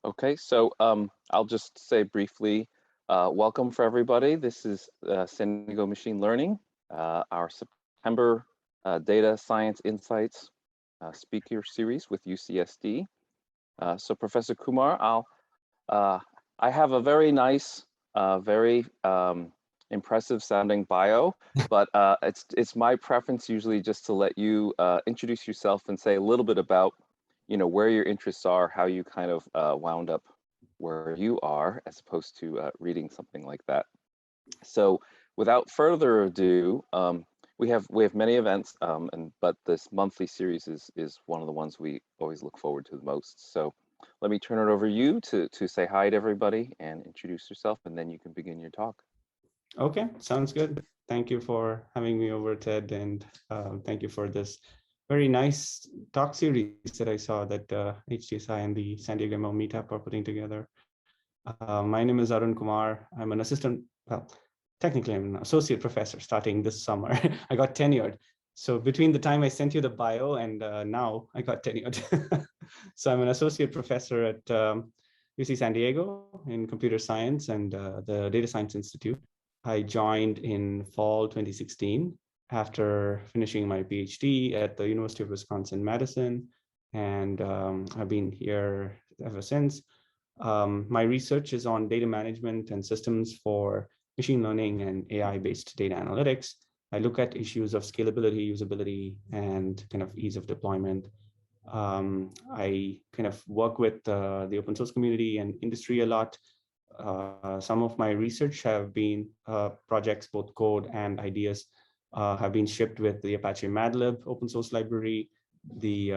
Okay, so I'll just say briefly, welcome for everybody. This is San Diego Machine Learning, our September Data Science Insights speaker series with UCSD. So Professor Kumar, I have a very nice, very impressive sounding bio, but it's my preference usually just to let you introduce yourself and say a little bit about where your interests are, how you kind of wound up where you are, as opposed to reading something like that. So without further ado, we have many events, but this monthly series is one of the ones we always look forward to the most. So let me turn it over to you to say hi to everybody and introduce yourself, and then you can begin your talk. Okay, sounds good. Thank you for having me over, Ted, and thank you for this very nice talk series that I saw that HTSI and the San Diego ML meetup are putting together. My name is Arun Kumar. I'm an assistant, well, technically I'm an associate professor starting this summer. I got tenured. So between the time I sent you the bio and now I got tenured. So I'm an associate professor at UC San Diego in computer science and the Data Science Institute. I joined in fall 2016 after finishing my PhD at the University of Wisconsin-Madison, and I've been here ever since. My research is on data management and systems for machine learning and AI-based data analytics. I look at issues of scalability, usability, and kind of ease of deployment. I kind of work with the open source community and industry a lot. Some of my research have been projects, both code and ideas, have been shipped with the Apache MATLAB open source library, the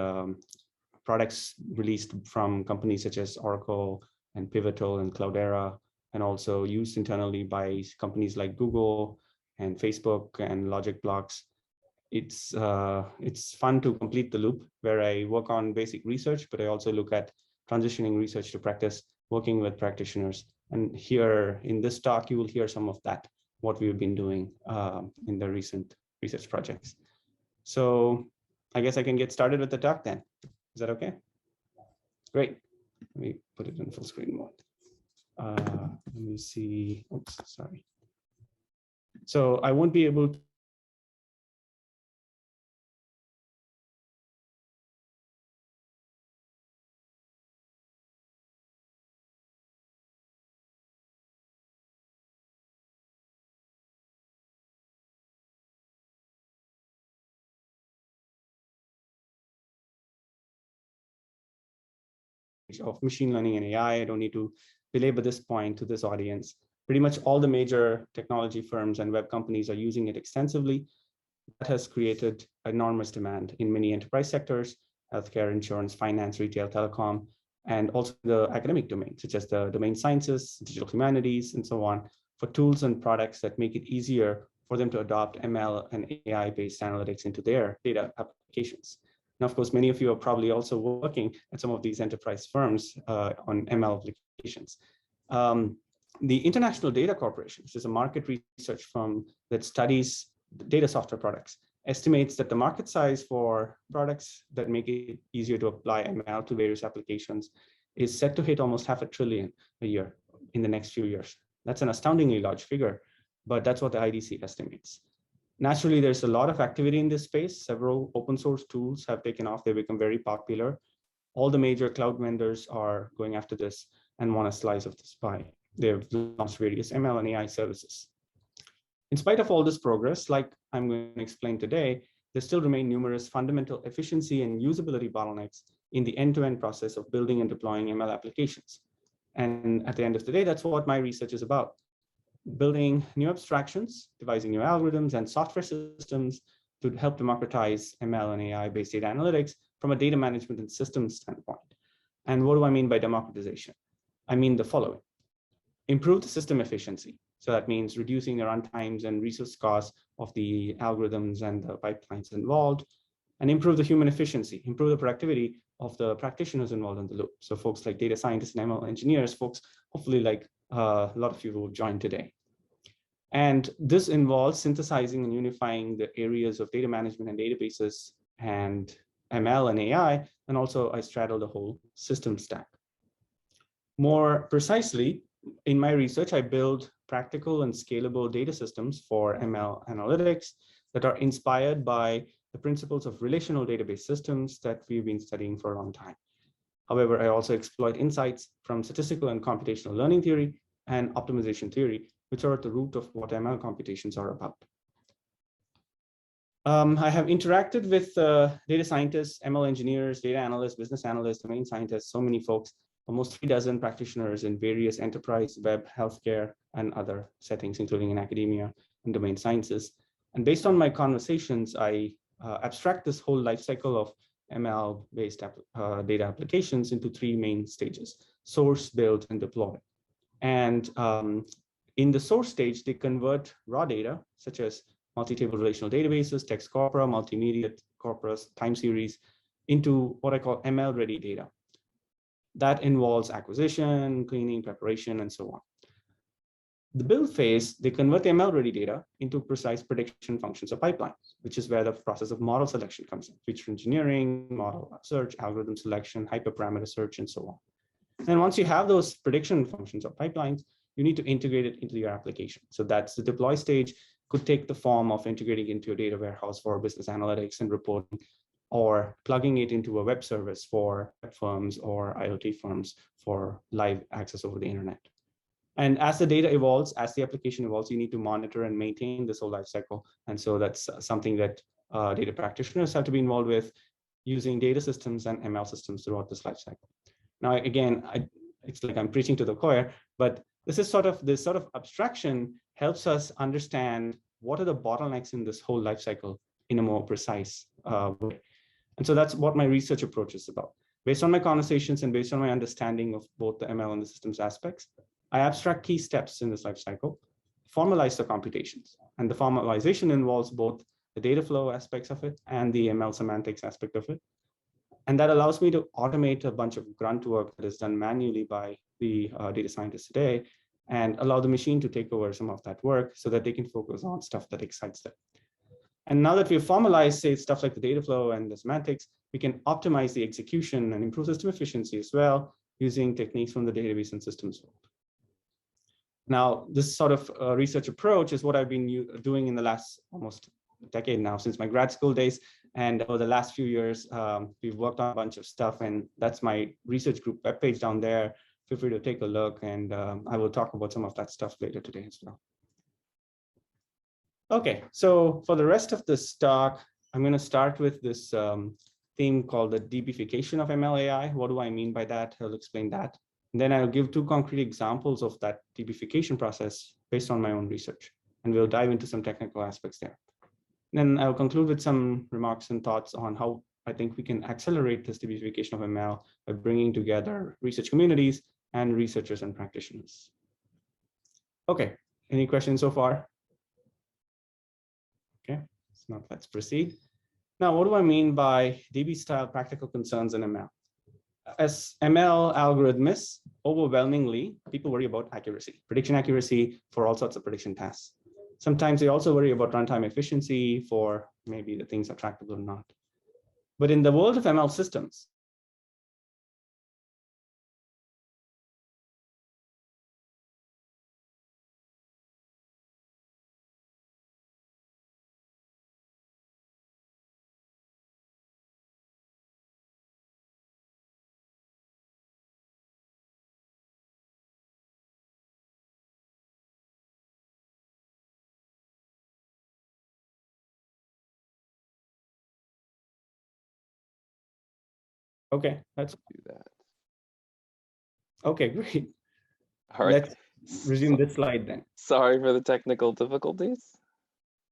products released from companies such as Oracle and Pivotal and Cloudera, and also used internally by companies like Google and Facebook and Logic Blocks. It's fun to complete the loop where I work on basic research, but I also look at transitioning research to practice, working with practitioners. And here in this talk, you will hear some of that, what we've been doing in the recent research projects. So I guess I can get started with the talk then. Is that okay? Great. Let me put it in full screen mode. Let me see. Oops, sorry. So I won't be able to of machine learning and AI. I don't need to belabor this point to this audience. Pretty much all the major technology firms and web companies are using it extensively. That has created enormous demand in many enterprise sectors, healthcare, insurance, finance, retail, telecom, and also the academic domain, such as the domain sciences, digital humanities, and so on, for tools and products that make it easier for them to adopt ML and AI-based analytics into their data applications. Now, of course, many of you are probably also working at some of these enterprise firms on ML applications. The International Data Corporation, which is a market research firm that studies data software products, estimates that the market size for products that make it easier to apply ML to various applications is set to hit almost $500 billion a year in the next few years. That's an astoundingly large figure, but that's what the IDC estimates. Naturally, there's a lot of activity in this space. Several open source tools have taken off. They've become very popular. All the major cloud vendors are going after this and want a slice of this pie. They've launched various ML and AI services. In spite of all this progress, like I'm going to explain today, there still remain numerous fundamental efficiency and usability bottlenecks in the end-to-end process of building and deploying ML applications. And at the end of the day, that's what my research is about. Building new abstractions, devising new algorithms and software systems to help democratize ML and AI-based data analytics from a data management and systems standpoint. And what do I mean by democratization? I mean the following. Improve the system efficiency. So that means reducing the runtimes and resource costs of the algorithms and the pipelines involved, and improve the human efficiency, improve the productivity of the practitioners involved in the loop. So folks like data scientists and ML engineers, folks hopefully like a lot of you who joined today. And this involves synthesizing and unifying the areas of data management and databases and ML and AI, and also I straddle the whole system stack. More precisely, in my research, I build practical and scalable data systems for ML analytics that are inspired by the principles of relational database systems that we've been studying for a long time. However, I also exploit insights from statistical and computational learning theory and optimization theory, which are at the root of what ML computations are about. I have interacted with data scientists, ML engineers, data analysts, business analysts, domain scientists, so many folks, almost 36 practitioners in various enterprise, web, healthcare, and other settings, including in academia and domain sciences. And based on my conversations, I abstract this whole lifecycle of ML-based data applications into 3 main stages: source, build, and deploy. And in the source stage, they convert raw data, such as multi-table relational databases, text corpora, multimedia corpus, time series, into what I call ML-ready data. That involves acquisition, cleaning, preparation, and so on. The build phase, they convert the ML-ready data into precise prediction functions or pipelines, which is where the process of model selection comes in: feature engineering, model search, algorithm selection, hyperparameter search, and so on. And once you have those prediction functions or pipelines, you need to integrate it into your application. So that's the deploy stage. Could take the form of integrating into a data warehouse for business analytics and reporting, or plugging it into a web service for web firms or IoT firms for live access over the internet. And as the data evolves, as the application evolves, you need to monitor and maintain this whole life cycle. And so that's something that data practitioners have to be involved with, using data systems and ML systems throughout this life cycle. Now, again, it's like I'm preaching to the choir, but this sort of abstraction helps us understand what are the bottlenecks in this whole life cycle in a more precise way. And so that's what my research approach is about. Based on my conversations and based on my understanding of both the ML and the systems aspects, I abstract key steps in this life cycle, formalize the computations. And the formalization involves both the data flow aspects of it and the ML semantics aspect of it. And that allows me to automate a bunch of grunt work that is done manually by the data scientists today, and allow the machine to take over some of that work so that they can focus on stuff that excites them. And now that we've formalized, say, stuff like the data flow and the semantics, we can optimize the execution and improve system efficiency as well, using techniques from the database and systems world. Now, this sort of research approach is what I've been doing in the last almost decade now, since my grad school days. And over the last few years, we've worked on a bunch of stuff, and that's my research group webpage down there. Feel free to take a look, and I will talk about some of that stuff later today as well. Okay, so for the rest of this talk, I'm going to start with this theme called the DBfication of ML AI. What do I mean by that? I'll explain that. And then I'll give 2 concrete examples of that DBfication process based on my own research. And we'll dive into some technical aspects there. Then I'll conclude with some remarks and thoughts on how I think we can accelerate this DBfication of ML by bringing together research communities and researchers and practitioners. Okay, any questions so far? Okay, so now let's proceed. Now, what do I mean by DB-style practical concerns in ML? As ML algorithmists, overwhelmingly, people worry about accuracy, prediction accuracy for all sorts of prediction tasks. Sometimes they also worry about runtime efficiency for maybe the things are tractable or not. But in the world of ML systems, okay, let's do that. Okay, great. All right. Let's resume this slide then. Sorry for the technical difficulties.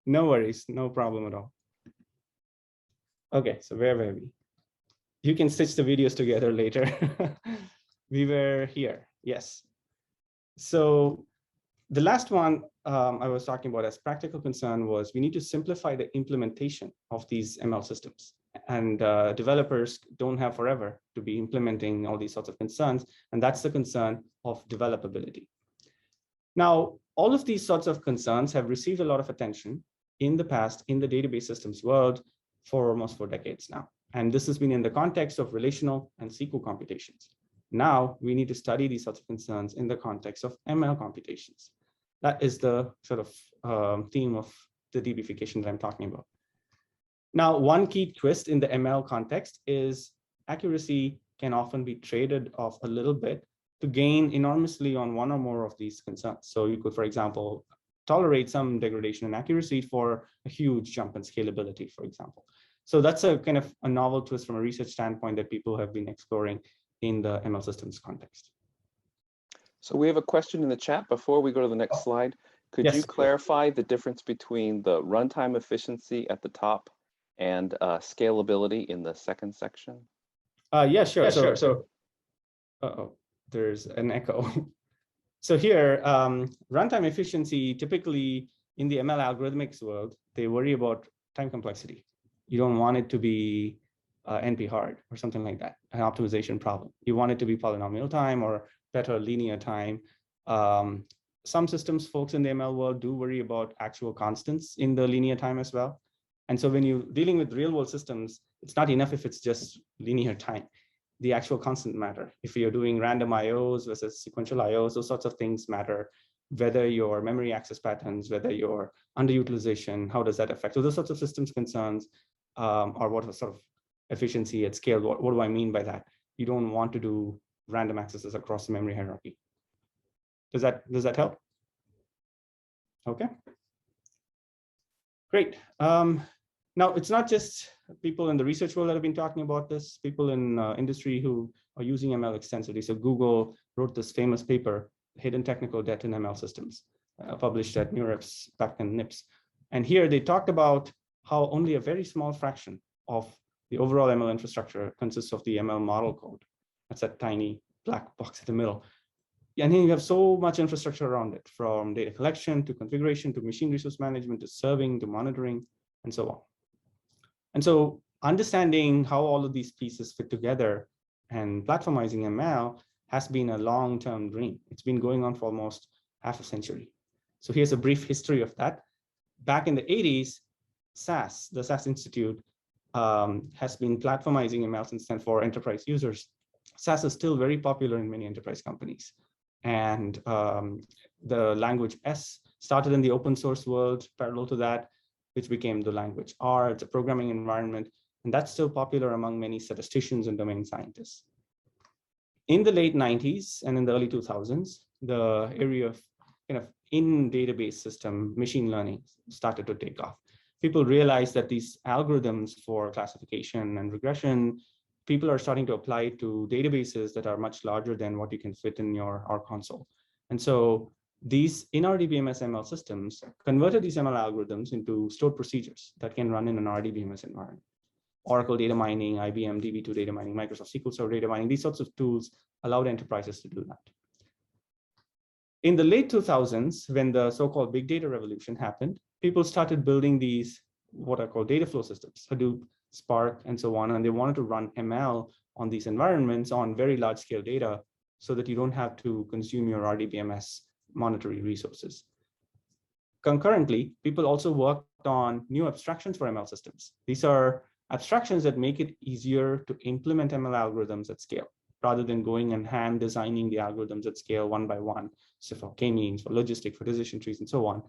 No worries, no problem at all. Okay, so where were we? You can stitch the videos together later. We were here, yes. So the last one I was talking about as practical concern was we need to simplify the implementation of these ML systems. And developers don't have forever to be implementing all these sorts of concerns. And that's the concern of developability. Now, all of these sorts of concerns have received a lot of attention in the past in the database systems world for almost 4 decades now. And this has been in the context of relational and SQL computations. Now we need to study these sorts of concerns in the context of ML computations. That is the sort of theme of the DBfication that I'm talking about. Now, one key twist in the ML context is accuracy can often be traded off a little bit to gain enormously on one or more of these concerns. So you could, for example, tolerate some degradation in accuracy for a huge jump in scalability, for example. So that's a kind of a novel twist from a research standpoint that people have been exploring in the ML systems context. So we have a question in the chat before we go to the next slide. Could you clarify the difference between the runtime efficiency at the top and scalability in the second section? Yeah, sure. Uh-oh, there's an echo. So here, runtime efficiency, typically in the ML algorithmics world, they worry about time complexity. You don't want it to be NP hard or something like that, an optimization problem. You want it to be polynomial time or better linear time. Some systems folks in the ML world do worry about actual constants in the linear time as well. And so when you're dealing with real world systems, it's not enough if it's just linear time. The actual constant matter. If you're doing random IOs versus sequential IOs, those sorts of things matter. Whether your memory access patterns, whether your underutilization, how does that affect? So those sorts of systems concerns, or what sort of efficiency at scale, what do I mean by that? You don't want to do random accesses across the memory hierarchy. Does that help? Okay. Great. Now, it's not just people in the research world that have been talking about this, people in industry who are using ML extensively. So Google wrote this famous paper, Hidden Technical Debt in ML Systems, published at NeurIPS back in NIPS. And here they talked about how only a very small fraction of the overall ML infrastructure consists of the ML model code. That's that tiny black box in the middle. And then you have so much infrastructure around it, from data collection to configuration to machine resource management to serving to monitoring and so on. And so understanding how all of these pieces fit together and platformizing ML has been a long-term dream. It's been going on for almost half a century. So here's a brief history of that. Back in the 80s, SAS, the SAS Institute, has been platformizing ML since then for enterprise users. SAS is still very popular in many enterprise companies. And the language S started in the open source world parallel to that, which became the language R. It's a programming environment, and that's still popular among many statisticians and domain scientists. In the late 90s and in the early 2000s, the area of kind of in-database system machine learning started to take off. People realized that these algorithms for classification and regression, people are starting to apply to databases that are much larger than what you can fit in your R console. And so these in RDBMS ML systems converted these ML algorithms into stored procedures that can run in an RDBMS environment. Oracle data mining, IBM DB2 data mining, Microsoft SQL Server data mining, these sorts of tools allowed enterprises to do that. In the late 2000s, when the so-called big data revolution happened, people started building these what are called data flow systems, Hadoop, Spark, and so on, and they wanted to run ML on these environments on very large scale data so that you don't have to consume your RDBMS monetary resources. Concurrently, people also worked on new abstractions for ML systems. These are abstractions that make it easier to implement ML algorithms at scale, rather than going and hand designing the algorithms at scale one by one. So for k-means, for logistic, for decision trees, and so on.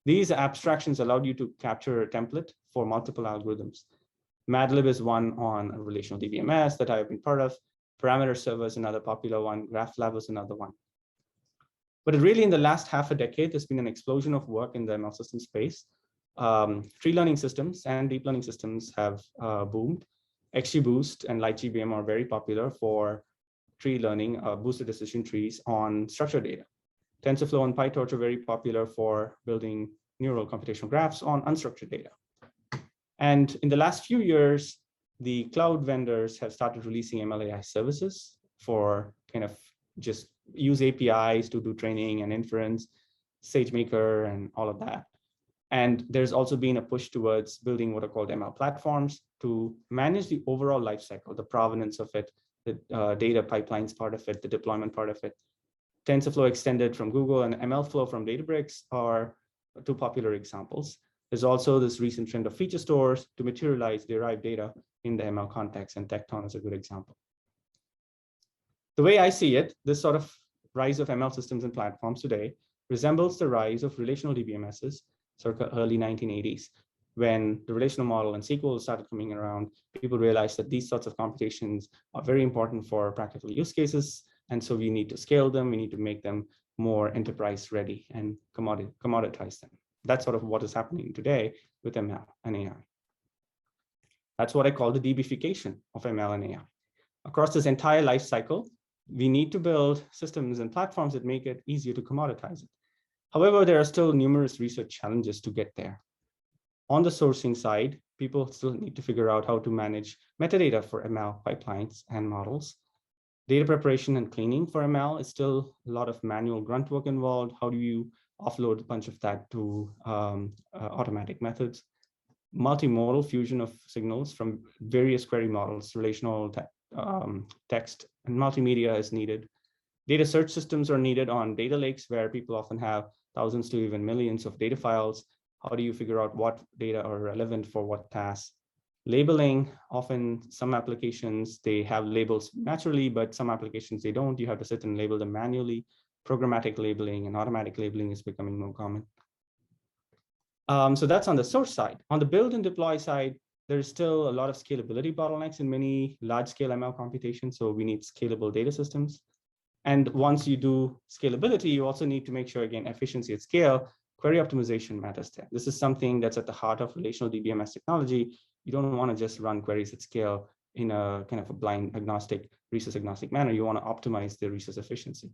These abstractions allowed you to capture a template for multiple algorithms. Madlib is one on a relational DBMS that I've been part of. Parameter server is another popular one. GraphLab is another one. But really in the last half a decade, there's been an explosion of work in the ML system space. Tree learning systems and deep learning systems have boomed. XGBoost and LightGBM are very popular for tree learning, boosted decision trees on structured data. TensorFlow and PyTorch are very popular for building neural computational graphs on unstructured data. And in the last few years, the cloud vendors have started releasing ML AI services for kind of just use APIs to do training and inference, SageMaker and all of that. And there's also been a push towards building what are called ML platforms to manage the overall lifecycle, the provenance of it, the data pipelines part of it, the deployment part of it. TensorFlow extended from Google and MLflow from Databricks are two popular examples. There's also this recent trend of feature stores to materialize derived data in the ML context, and Tecton is a good example. The way I see it, this sort of rise of ML systems and platforms today resembles the rise of relational DBMSs circa early 1980s. When the relational model and SQL started coming around, people realized that these sorts of computations are very important for practical use cases. And so we need to scale them. We need to make them more enterprise ready and commoditize them. That's sort of what is happening today with ML and AI. That's what I call the DBfication of ML and AI. Across this entire life cycle, we need to build systems and platforms that make it easier to commoditize it. However, there are still numerous research challenges to get there. On the sourcing side, people still need to figure out how to manage metadata for ML pipelines and models. Data preparation and cleaning for ML is still a lot of manual grunt work involved. How do you offload a bunch of that to automatic methods? Multimodal fusion of signals from various query models, relational text, and multimedia is needed. Data search systems are needed on data lakes where people often have thousands to even millions of data files. How do you figure out what data are relevant for what tasks? Labeling, often some applications, they have labels naturally, but some applications they don't. You have to sit and label them manually. Programmatic labeling and automatic labeling is becoming more common. So that's on the source side. On the build and deploy side, there's still a lot of scalability bottlenecks in many large-scale ML computations, so we need scalable data systems. And once you do scalability, you also need to make sure, again, efficiency at scale, query optimization matters there. This is something that's at the heart of relational DBMS technology. You don't want to just run queries at scale in a kind of a blind agnostic, resource agnostic manner. You want to optimize the resource efficiency.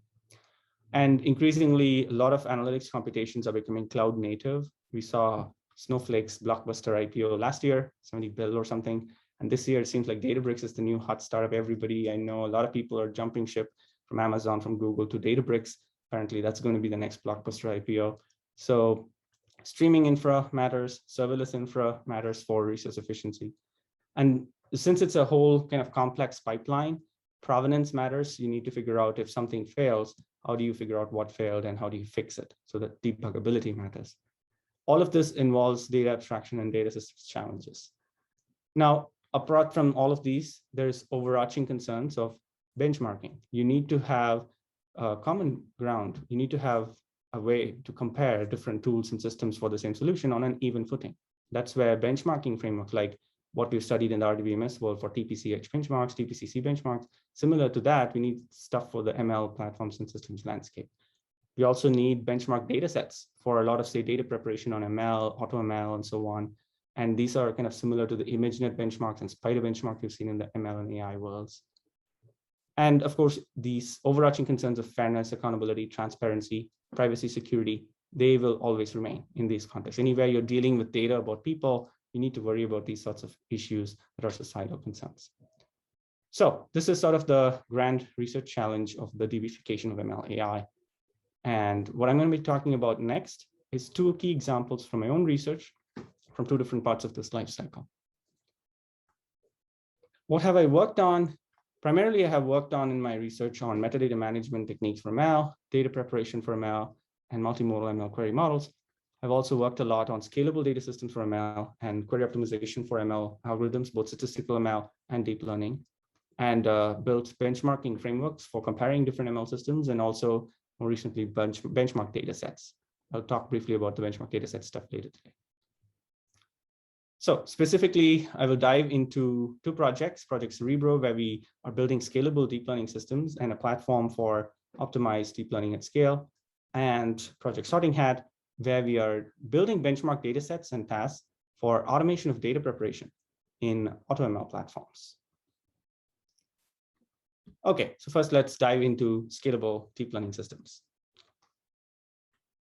And increasingly, a lot of analytics computations are becoming cloud native. We saw Snowflake's blockbuster IPO last year, 70 bill or something. And this year, it seems like Databricks is the new hot startup. Everybody, I know a lot of people are jumping ship from Amazon, from Google to Databricks. Apparently, that's going to be the next blockbuster IPO. So streaming infra matters, serverless infra matters for resource efficiency. And since it's a whole kind of complex pipeline, provenance matters. You need to figure out if something fails, how do you figure out what failed and how do you fix it? So that debuggability matters. All of this involves data abstraction and data systems challenges. Now, apart from all of these, there's overarching concerns of benchmarking. You need to have a common ground. You need to have a way to compare different tools and systems for the same solution on an even footing. That's where benchmarking framework, like what we've studied in the RDBMS world for TPCH benchmarks, TPCC benchmarks, similar to that, we need stuff for the ML platforms and systems landscape. We also need benchmark data sets for a lot of, say, data preparation on ML, AutoML, and so on. And these are kind of similar to the ImageNet benchmarks and Spider benchmark you've seen in the ML and AI worlds. And of course, these overarching concerns of fairness, accountability, transparency, privacy, security, they will always remain in these contexts. Anywhere you're dealing with data about people, you need to worry about these sorts of issues that are societal concerns. So this is sort of the grand research challenge of the DBfication of ML AI. And what I'm going to be talking about next is two key examples from my own research from two different parts of this life cycle. What have I worked on? Primarily, I have worked on in my research on metadata management techniques for ML, data preparation for ML, and multimodal ML query models. I've also worked a lot on scalable data systems for ML and query optimization for ML algorithms, both statistical ML and deep learning, and built benchmarking frameworks for comparing different ML systems, and also more recently benchmark data sets. I'll talk briefly about the benchmark data set stuff later today. So specifically, I will dive into two projects, Project Cerebro, where we are building scalable deep learning systems and a platform for optimized deep learning at scale, and Project Sorting Hat, where we are building benchmark data sets and tasks for automation of data preparation in AutoML platforms. Okay, so first let's dive into scalable deep learning systems.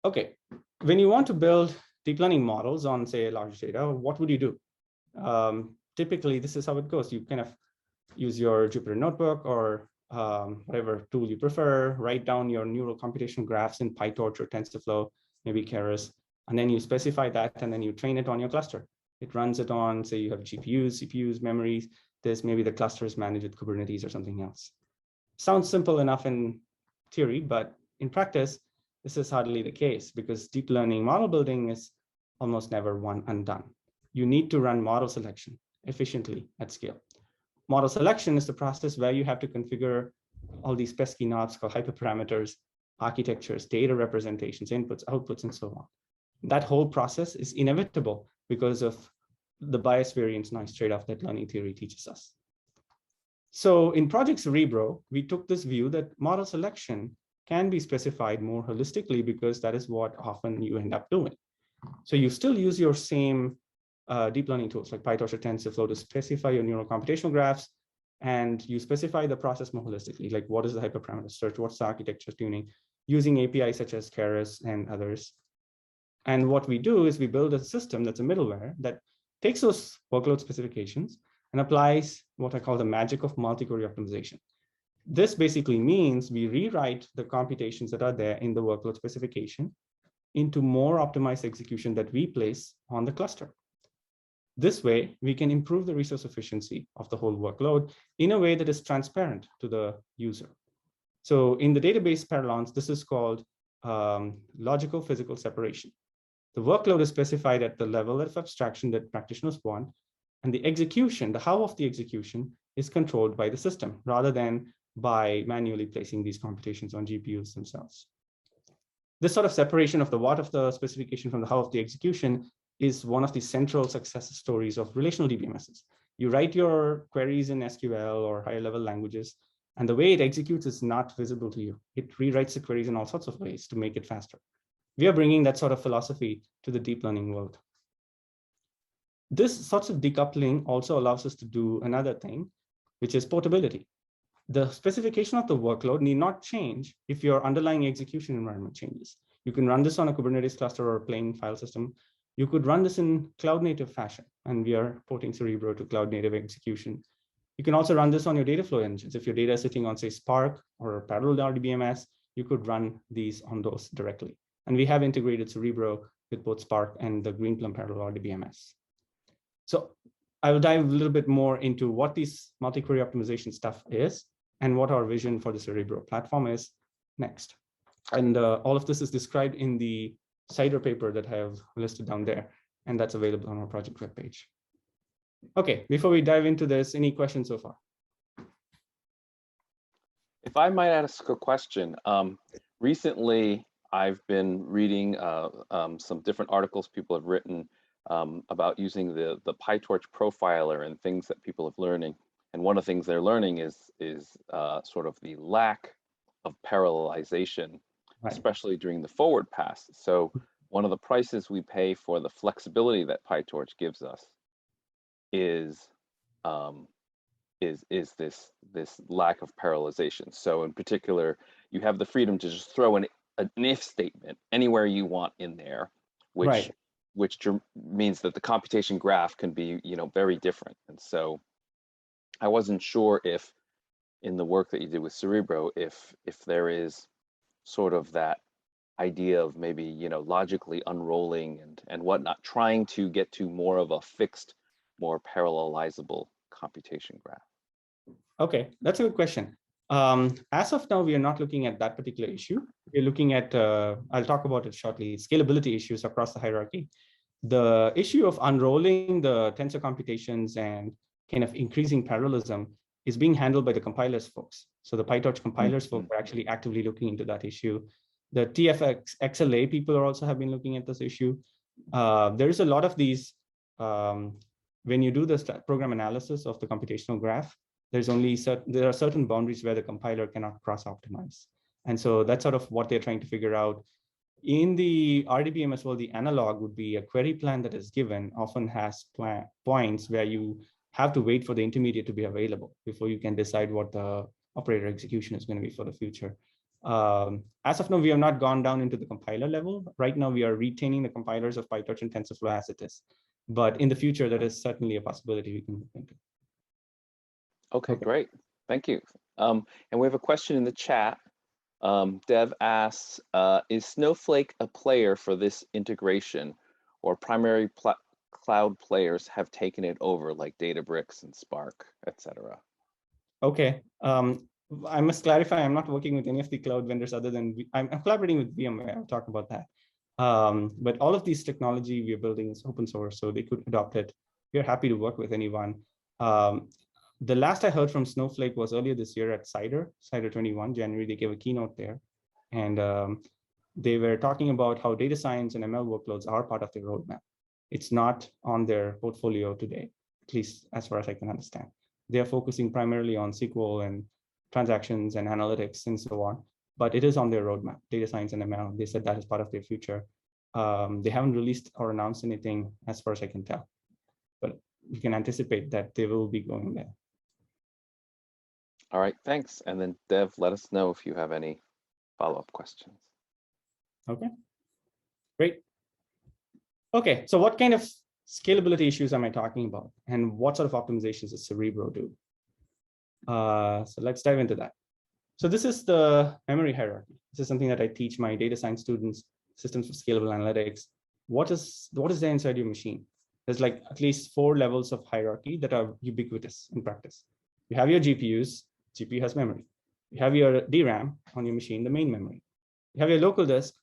Okay, when you want to build deep learning models on, say, large data, what would you do? Typically, this is how it goes. You kind of use your Jupyter Notebook or whatever tool you prefer, write down your neural computation graphs in PyTorch or TensorFlow, maybe Keras, and then you specify that, and then you train it on your cluster. It runs it on, say, you have GPUs, CPUs, memories. There's maybe the clusters managed with Kubernetes or something else. Sounds simple enough in theory, but in practice, this is hardly the case because deep learning model building is almost never one and done. You need to run model selection efficiently at scale. Model selection is the process where you have to configure all these pesky knobs called hyperparameters, architectures, data representations, inputs, outputs, and so on. That whole process is inevitable because of the bias variance noise trade-off that learning theory teaches us. So in Project Cerebro, we took this view that model selection can be specified more holistically because that is what often you end up doing. So you still use your same deep learning tools like PyTorch or TensorFlow to specify your neural computational graphs, and you specify the process more holistically, like what is the hyperparameter search, what's the architecture tuning, using APIs such as Keras and others. And what we do is we build a system that's a middleware that takes those workload specifications and applies what I call the magic of multi-query optimization. This basically means we rewrite the computations that are there in the workload specification into more optimized execution that we place on the cluster. This way, we can improve the resource efficiency of the whole workload in a way that is transparent to the user. So in the database parlance, this is called logical physical separation. The workload is specified at the level of abstraction that practitioners want, and the execution, the how of the execution, is controlled by the system rather than by manually placing these computations on GPUs themselves. This sort of separation of the what of the specification from the how of the execution is one of the central success stories of relational DBMSs. You write your queries in SQL or higher level languages, and the way it executes is not visible to you. It rewrites the queries in all sorts of ways to make it faster. We are bringing that sort of philosophy to the deep learning world. This sort of decoupling also allows us to do another thing, which is portability. The specification of the workload need not change if your underlying execution environment changes. You can run this on a Kubernetes cluster or a plain file system. You could run this in cloud native fashion, and we are porting Cerebro to cloud native execution. You can also run this on your data flow engines. If your data is sitting on, say, Spark or parallel RDBMS, you could run these on those directly. And we have integrated Cerebro with both Spark and the Greenplum parallel RDBMS. So I will dive a little bit more into what this multi-query optimization stuff is and what our vision for the Cerebro platform is next. And all of this is described in the CIDR paper that I have listed down there, and that's available on our project webpage. Okay, before we dive into this, any questions so far? If I might ask a question, recently I've been reading some different articles people have written about using the PyTorch profiler and things that people have learning. And one of the things they're learning is sort of the lack of parallelization, right, especially during the forward pass. So one of the prices we pay for the flexibility that PyTorch gives us is this lack of parallelization. So in particular, you have the freedom to just throw an if statement anywhere you want in there, which right, which means that the computation graph can be, very different. And so I wasn't sure if in the work that you did with Cerebro, if there is sort of that idea of maybe, logically unrolling and whatnot, trying to get to more of a fixed, more parallelizable computation graph. Okay, that's a good question. As of now, we are not looking at that particular issue. We're looking at, I'll talk about it shortly, scalability issues across the hierarchy. The issue of unrolling the tensor computations and kind of increasing parallelism is being handled by the compilers folks. So the PyTorch compilers folks are actually actively looking into that issue. The TFX XLA people also have been looking at this issue. There is a lot of these, when you do the program analysis of the computational graph, there are certain boundaries where the compiler cannot cross-optimize. And so that's sort of what they're trying to figure out. In the RDBMS world, the analog would be a query plan that is given often has points where you have to wait for the intermediate to be available before you can decide what the operator execution is going to be for the future. As of now, we have not gone down into the compiler level. Right now, we are retaining the compilers of PyTorch and TensorFlow as it is. But in the future, that is certainly a possibility we can look into. Okay, great. Thank you. And we have a question in the chat. Dev asks, is Snowflake a player for this integration, or primary cloud players have taken it over like Databricks and Spark, etc.? Okay. I must clarify, I'm not working with any of the cloud vendors other than, I'm collaborating with VMware, I'll talk about that. But all of these technology we are building is open source, so they could adopt it. We're happy to work with anyone. The last I heard from Snowflake was earlier this year at Cider 21, January. They gave a keynote there. And they were talking about how data science and ML workloads are part of their roadmap. It's not on their portfolio today, at least as far as I can understand. They're focusing primarily on SQL and transactions and analytics and so on, but it is on their roadmap, data science and ML. They said that is part of their future. They haven't released or announced anything as far as I can tell, but you can anticipate that they will be going there. All right, thanks. And then Dev, let us know if you have any follow-up questions. Okay, great. Okay, so what kind of scalability issues am I talking about? And what sort of optimizations does Cerebro do? So let's dive into that. So this is the memory hierarchy. This is something that I teach my data science students, systems for scalable analytics. What is there inside your machine? There's like at least 4 levels of hierarchy that are ubiquitous in practice. You have your GPUs, GPU has memory. You have your DRAM on your machine, the main memory. You have your local disk,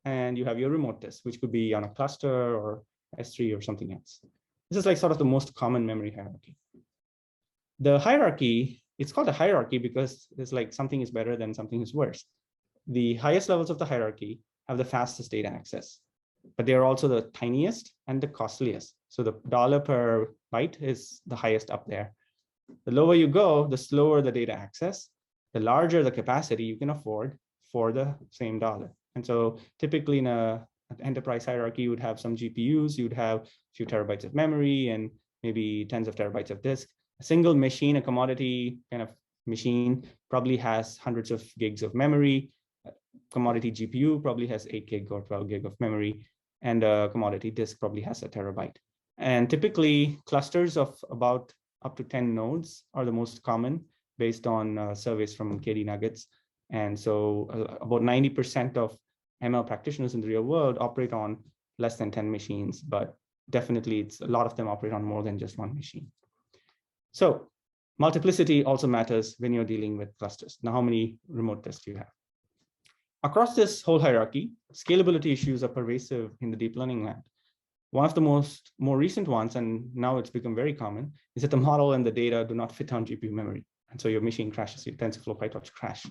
and you have your remote disk, which could be on a cluster or S3 or something else. This is like sort of the most common memory hierarchy. The hierarchy, it's called a hierarchy because it's like something is better than something is worse. The highest levels of the hierarchy have the fastest data access, but they are also the tiniest and the costliest. So the dollar per byte is the highest up there. The lower you go, the slower the data access, the larger the capacity you can afford for the same dollar. And so typically in an enterprise hierarchy, you would have some GPUs, you'd have a few terabytes of memory and maybe tens of terabytes of disk. A single machine, a commodity kind of machine, probably has hundreds of gigs of memory. A commodity GPU probably has 8 gig or 12 gig of memory, and a commodity disk probably has a terabyte. And typically clusters of about up to 10 nodes are the most common based on surveys from KD Nuggets. And so about 90% of ML practitioners in the real world operate on less than 10 machines, but definitely it's a lot of them operate on more than just one machine. So multiplicity also matters when you're dealing with clusters. Now, how many remote disks do you have? Across this whole hierarchy, scalability issues are pervasive in the deep learning land. One of the more recent ones, and now it's become very common, is that the model and the data do not fit on GPU memory. And so your machine crashes, your TensorFlow PyTorch crash.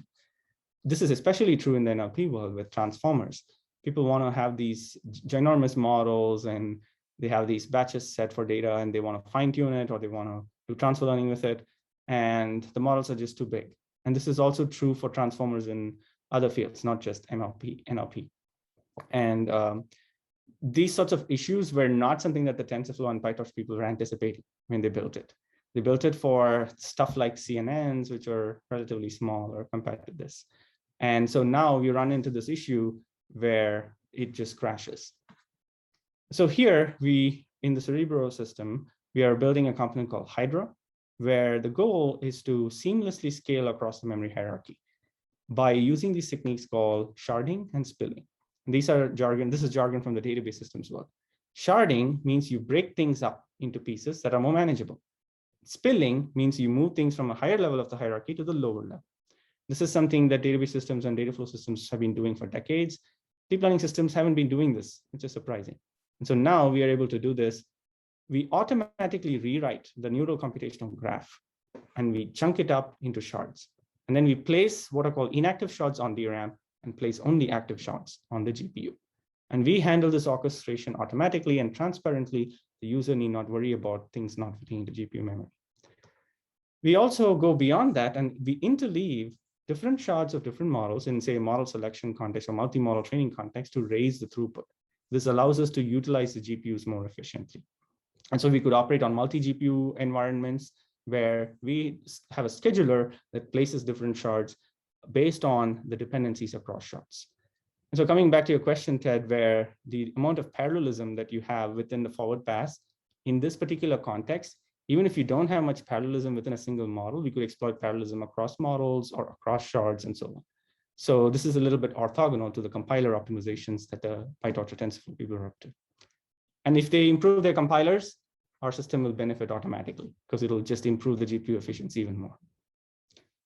This is especially true in the NLP world with transformers. People want to have these ginormous models and they have these batches set for data and they want to fine tune it or they want to do transfer learning with it. And the models are just too big. And this is also true for transformers in other fields, not just NLP. And these sorts of issues were not something that the TensorFlow and PyTorch people were anticipating when they built it. They built it for stuff like CNNs, which are relatively small or compared to this. And so now we run into this issue where it just crashes. So here in the Cerebro system, we are building a component called Hydra, where the goal is to seamlessly scale across the memory hierarchy by using these techniques called sharding and spilling. And these are jargon. This is jargon from the database systems world. Sharding means you break things up into pieces that are more manageable. Spilling means you move things from a higher level of the hierarchy to the lower level. This is something that database systems and data flow systems have been doing for decades. Deep learning systems haven't been doing this, which is surprising. And so now we are able to do this. We automatically rewrite the neural computational graph and we chunk it up into shards. And then we place what are called inactive shards on DRAM and place only active shards on the GPU. And we handle this orchestration automatically and transparently. The user need not worry about things not fitting into GPU memory. We also go beyond that and we interleave different shards of different models in, say, model selection context or multi-model training context to raise the throughput. This allows us to utilize the GPUs more efficiently. And so we could operate on multi-GPU environments where we have a scheduler that places different shards based on the dependencies across shards. And so coming back to your question, Ted, where the amount of parallelism that you have within the forward pass, in this particular context, even if you don't have much parallelism within a single model, we could exploit parallelism across models or across shards and so on. So this is a little bit orthogonal to the compiler optimizations that the PyTorch or TensorFlow people are up to. And if they improve their compilers, our system will benefit automatically because it'll just improve the GPU efficiency even more.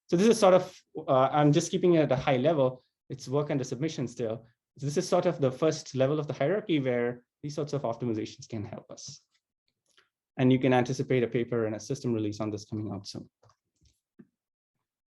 So this is sort of, I'm just keeping it at a high level. It's work under submission still. So this is sort of the first level of the hierarchy where these sorts of optimizations can help us. And you can anticipate a paper and a system release on this coming out soon.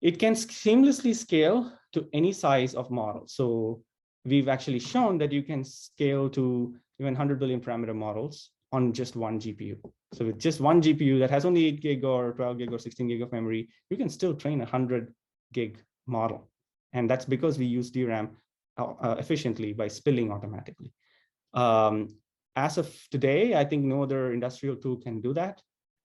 It can seamlessly scale to any size of model. So we've actually shown that you can scale to even 100 billion parameter models on just one GPU. So with just one GPU that has only 8 gig or 12 gig or 16 gig of memory, you can still train a 100 gig model. And that's because we use DRAM efficiently by spilling automatically. As of today, I think no other industrial tool can do that.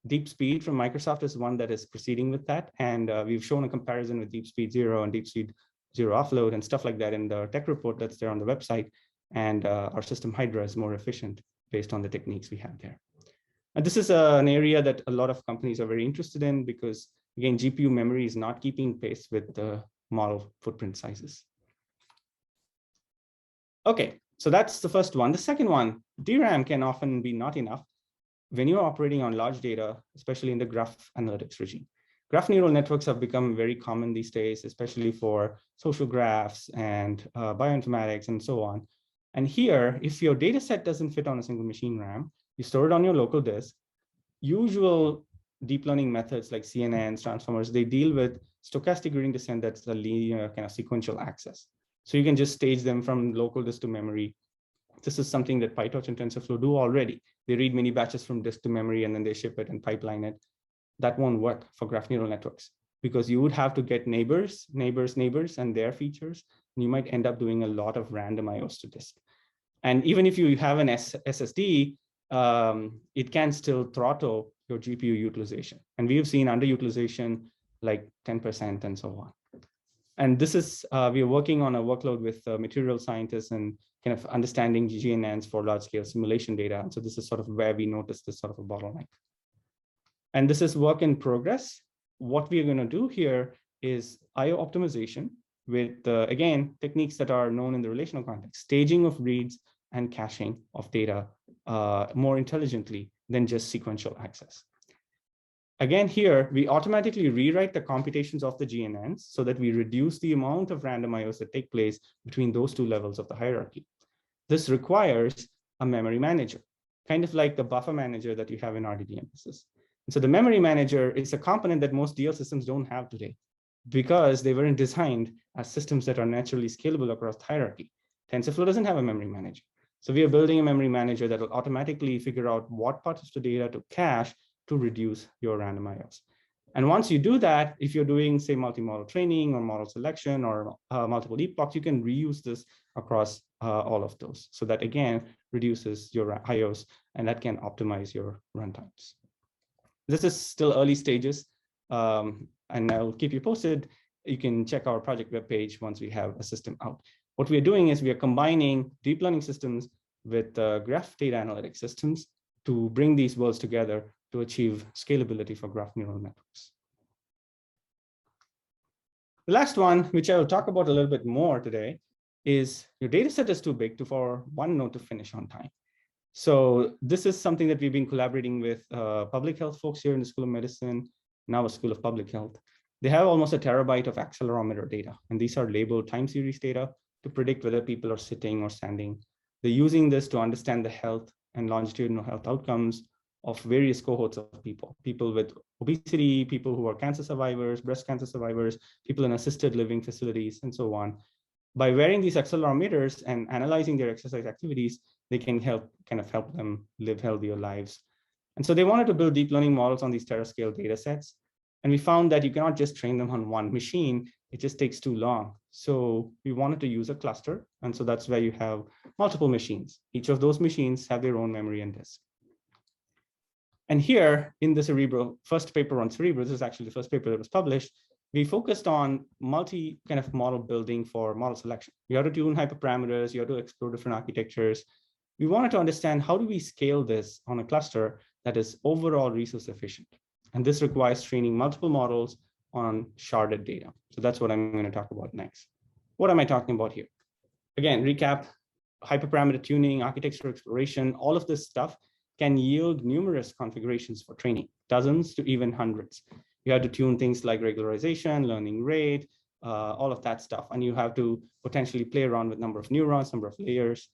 DeepSpeed from Microsoft is one that is proceeding with that. And we've shown a comparison with DeepSpeed Zero and DeepSpeed Zero Offload and stuff like that in the tech report that's there on the website. And our system Hydra is more efficient based on the techniques we have there. And this is an area that a lot of companies are very interested in because, again, GPU memory is not keeping pace with the model footprint sizes. Okay, so that's the first one. The second one, DRAM can often be not enough when you're operating on large data, especially in the graph analytics regime. Graph neural networks have become very common these days, especially for social graphs and bioinformatics and so on. And here, if your data set doesn't fit on a single machine RAM, you store it on your local disk. Usual deep learning methods like CNNs, transformers, they deal with stochastic gradient descent that's a linear kind of sequential access. So you can just stage them from local disk to memory. This is something that PyTorch and TensorFlow do already. They read many batches from disk to memory and then they ship it and pipeline it. That won't work for graph neural networks because you would have to get neighbors, and their features. And you might end up doing a lot of random IOs to disk. And even if you have an SSD, it can still throttle your GPU utilization. And we have seen underutilization like 10% and so on. And this is, we are working on a workload with material scientists and kind of understanding GNNs for large scale simulation data. And so this is sort of where we notice this sort of a bottleneck. And this is work in progress. What we are going to do here is IO optimization with, again, techniques that are known in the relational context, staging of reads and caching of data more intelligently than just sequential access. Again, here, we automatically rewrite the computations of the GNNs so that we reduce the amount of random IOs that take place between those two levels of the hierarchy. This requires a memory manager, kind of like the buffer manager that you have in RDBMSs. And so the memory manager is a component that most DL systems don't have today because they weren't designed as systems that are naturally scalable across the hierarchy. TensorFlow doesn't have a memory manager. So we are building a memory manager that will automatically figure out what parts of the data to cache to reduce your random IOs. And once you do that, if you're doing, say, multi-model training or model selection or multiple epochs, you can reuse this across all of those. So that, again, reduces your IOs, and that can optimize your runtimes. This is still early stages, and I'll keep you posted. You can check our project webpage once we have a system out. What we are doing is we are combining deep learning systems with graph data analytics systems to bring these worlds together to achieve scalability for graph neural networks. The last one, which I will talk about a little bit more today, is your data set is too big for one node to finish on time. So this is something that we've been collaborating with public health folks here in the School of Medicine, now a School of Public Health. They have almost a terabyte of accelerometer data, and these are labeled time series data to predict whether people are sitting or standing. They're using this to understand the health and longitudinal health outcomes of various cohorts of people, people with obesity, people who are cancer survivors, breast cancer survivors, people in assisted living facilities, and so on. By wearing these accelerometers and analyzing their exercise activities, they can help them live healthier lives. And so they wanted to build deep learning models on these terascale data sets. And we found that you cannot just train them on one machine. It just takes too long. So we wanted to use a cluster. And so that's where you have multiple machines. Each of those machines have their own memory and disk. And here in the Cerebro, first paper on Cerebro, this is actually the first paper that was published, we focused on multi kind of model building for model selection. You have to tune hyperparameters, you have to explore different architectures. We wanted to understand how do we scale this on a cluster that is overall resource efficient. And this requires training multiple models on sharded data. So that's what I'm going to talk about next. What am I talking about here? Again, recap, hyperparameter tuning, architecture exploration, all of this stuff can yield numerous configurations for training, dozens to even hundreds. You have to tune things like regularization, learning rate, all of that stuff. And you have to potentially play around with number of neurons, number of layers.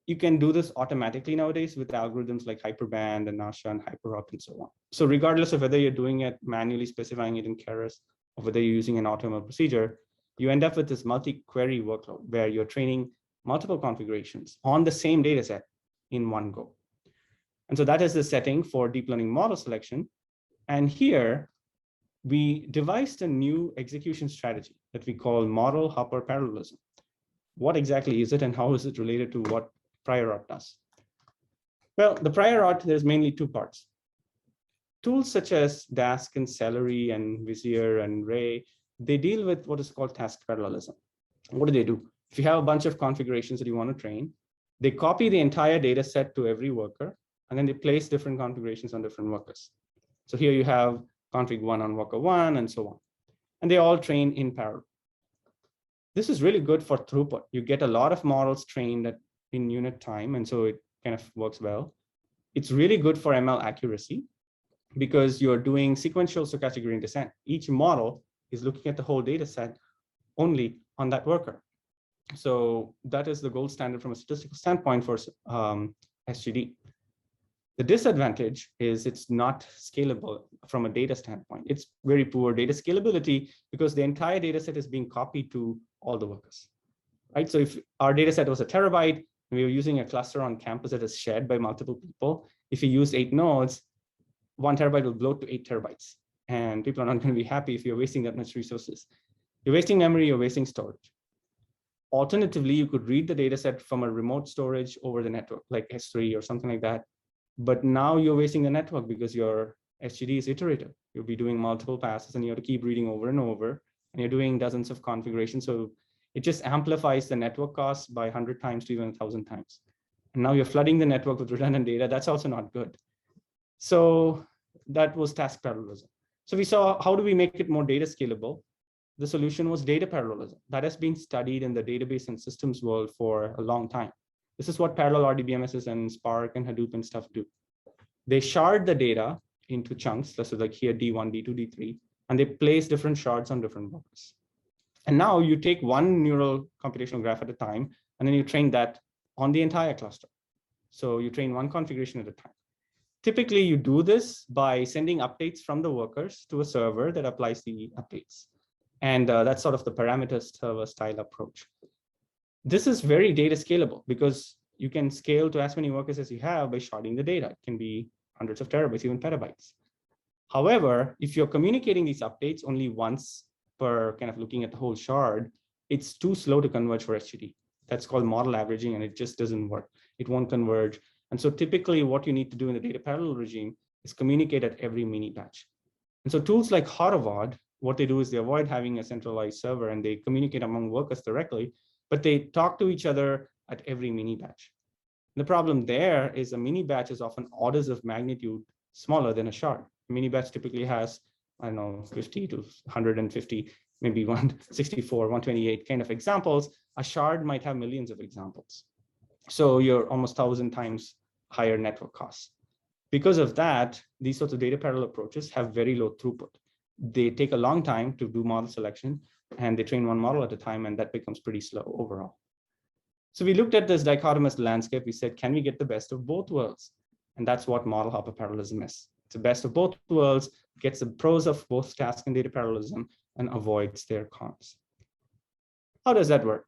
you can do this automatically nowadays with algorithms like Hyperband and Nasha and Hyperopt and so on. So regardless of whether you're doing it manually, specifying it in Keras, or whether you're using an AutoML procedure, you end up with this multi-query workload where you're training multiple configurations on the same data set in one go. And so that is the setting for deep learning model selection. And here, we devised a new execution strategy that we call model hopper parallelism. What exactly is it and how is it related to what prior art does? Well, the prior art, there's mainly two parts. Tools such as Dask and Celery and Vizier and Ray, they deal with what is called task parallelism. What do? If you have a bunch of configurations that you want to train, they copy the entire data set to every worker, and then they place different configurations on different workers. So here you have config 1 on worker 1 and so on. And they all train in parallel. This is really good for throughput. You get a lot of models trained in unit time, and so it kind of works well. It's really good for ML accuracy because you're doing sequential stochastic gradient descent. Each model is looking at the whole data set only on that worker. So that is the gold standard from a statistical standpoint for SGD. The disadvantage is it's not scalable from a data standpoint. It's very poor data scalability because the entire data set is being copied to all the workers, right? So if our data set was a terabyte, and we were using a cluster on campus that is shared by multiple people, if you use 8 nodes, 1 terabyte will blow to 8 terabytes. And people are not going to be happy if you're wasting that much resources. You're wasting memory, you're wasting storage. Alternatively, you could read the data set from a remote storage over the network, like S3 or something like that. But now you're wasting the network because your SGD is iterative. You'll be doing multiple passes and you have to keep reading over and over, and you're doing dozens of configurations. So it just amplifies the network costs by 100 times to even 1,000 times. And now you're flooding the network with redundant data. That's also not good. So that was task parallelism. So we saw, how do we make it more data scalable? The solution was data parallelism. That has been studied in the database and systems world for a long time. This is what parallel RDBMSs and Spark and Hadoop and stuff do. They shard the data into chunks, so like here D1, D2, D3, and they place different shards on different workers. And now you take one neural computational graph at a time, and then you train that on the entire cluster. So you train one configuration at a time. Typically, you do this by sending updates from the workers to a server that applies the updates. And that's sort of the parameter server style approach. This is very data scalable because you can scale to as many workers as you have by sharding the data. It can be hundreds of terabytes, even petabytes. However, if you're communicating these updates only once per kind of looking at the whole shard, it's too slow to converge for SGD. That's called model averaging, and it just doesn't work. It won't converge. And so typically what you need to do in the data parallel regime is communicate at every mini batch. And so tools like Horovod, what they do is they avoid having a centralized server and they communicate among workers directly, but they talk to each other at every mini batch. The problem there is a mini batch is often orders of magnitude smaller than a shard. A mini batch typically has, I don't know, 50 to 150, maybe 164, 128 kind of examples. A shard might have millions of examples. So you're almost 1,000 times higher network costs. Because of that, these sorts of data parallel approaches have very low throughput. They take a long time to do model selection, and they train one model at a time, and that becomes pretty slow overall. So we looked at this dichotomous landscape. We said, can we get the best of both worlds? And that's what model hopper parallelism is. It's the best of both worlds, gets the pros of both task and data parallelism, and avoids their cons. How does that work?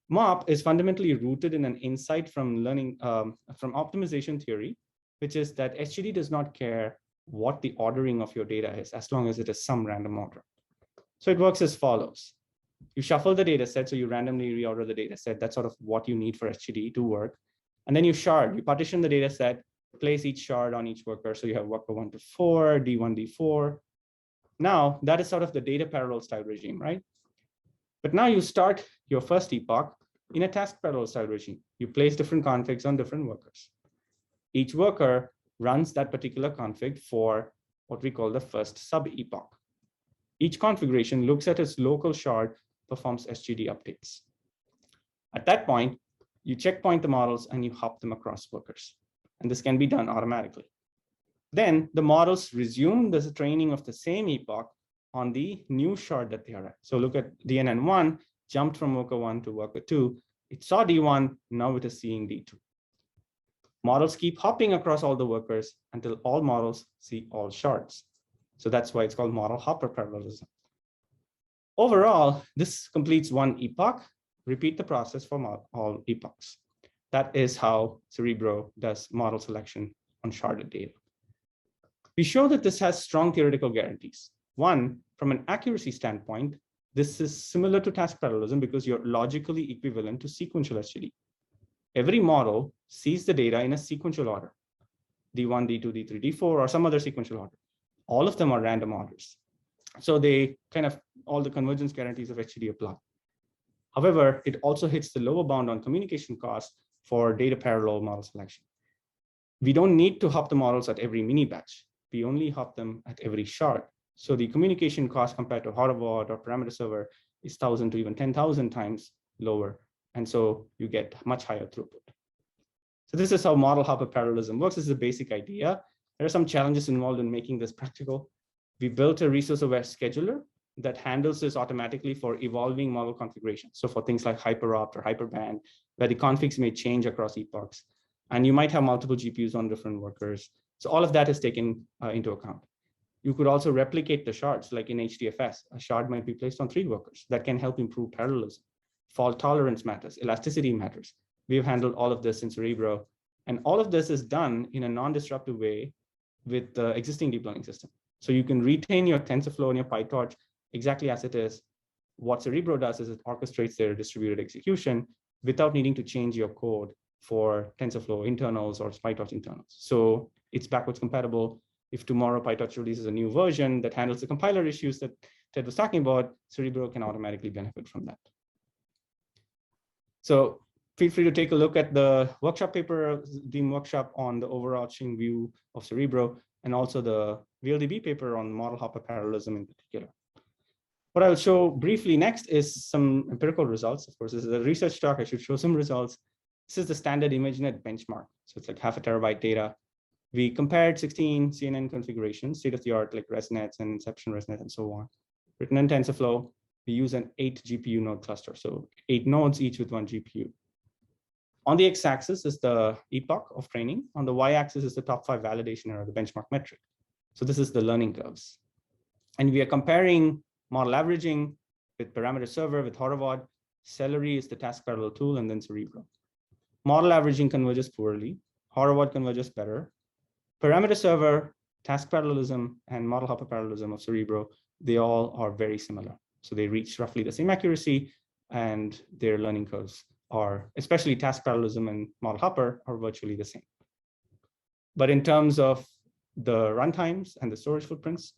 MOP is fundamentally rooted in an insight from learning, from optimization theory, which is that SGD does not care what the ordering of your data is, as long as it is some random order. So it works as follows. You shuffle the data set, so you randomly reorder the data set. That's sort of what you need for SGD to work. And then you shard, you partition the data set, place each shard on each worker. So you have worker 1 to 4, D1, D4. Now that is sort of the data parallel style regime, right? But now you start your first epoch in a task parallel style regime. You place different configs on different workers. Each worker runs that particular config for what we call the first sub-epoch. Each configuration looks at its local shard, performs SGD updates. At that point, you checkpoint the models and you hop them across workers. And this can be done automatically. Then the models resume the training of the same epoch on the new shard that they are at. So look at DNN1 jumped from worker 1 to worker 2. It saw D1, now it is seeing D2. Models keep hopping across all the workers until all models see all shards. So that's why it's called model hopper parallelism. Overall, this completes one epoch. Repeat the process for all epochs. That is how Cerebro does model selection on sharded data. We show that this has strong theoretical guarantees. One, from an accuracy standpoint, this is similar to task parallelism because you're logically equivalent to sequential SGD. Every model sees the data in a sequential order, D1, D2, D3, D4, or some other sequential order. All of them are random orders. So they kind of, all the convergence guarantees of HGD apply. However, it also hits the lower bound on communication costs for data parallel model selection. We don't need to hop the models at every mini batch. We only hop them at every shard. So the communication cost compared to Horvath or parameter server is 1,000 to even 10,000 times lower. And so you get much higher throughput. So this is how model hopper parallelism works. This is a basic idea. There are some challenges involved in making this practical. We built a resource-aware scheduler that handles this automatically for evolving model configurations. So for things like hyperopt or hyperband, where the configs may change across epochs. And you might have multiple GPUs on different workers. So all of that is taken into account. You could also replicate the shards, like in HDFS. A shard might be placed on 3 workers. That can help improve parallelism. Fault tolerance matters, elasticity matters. We've handled all of this in Cerebro. And all of this is done in a non-disruptive way with the existing deep learning system. So you can retain your TensorFlow and your PyTorch exactly as it is. What Cerebro does is it orchestrates their distributed execution without needing to change your code for TensorFlow internals or PyTorch internals. So it's backwards compatible. If tomorrow PyTorch releases a new version that handles the compiler issues that Ted was talking about, Cerebro can automatically benefit from that. So feel free to take a look at the workshop paper, Dean workshop on the overarching view of Cerebro, and also the VLDB paper on model hopper parallelism in particular. What I'll show briefly next is some empirical results. Of course, this is a research talk. I should show some results. This is the standard ImageNet benchmark. So it's like 0.5 terabyte data. We compared 16 CNN configurations, state-of-the-art, like ResNets and Inception ResNet and so on. Written in TensorFlow, we use an 8 GPU node cluster. So 8 nodes, each with 1 GPU. On the x-axis is the epoch of training. On the y-axis is the top 5 validation or the benchmark metric. So this is the learning curves. And we are comparing model averaging with parameter server, with Horvath. Celery is the task parallel tool, and then Cerebro. Model averaging converges poorly. Horvath converges better. Parameter server, task parallelism, and model hopper parallelism of Cerebro, they all are very similar. So they reach roughly the same accuracy, and their learning curves are, especially task parallelism and model hopper, are virtually the same. But in terms of the runtimes and the storage footprints,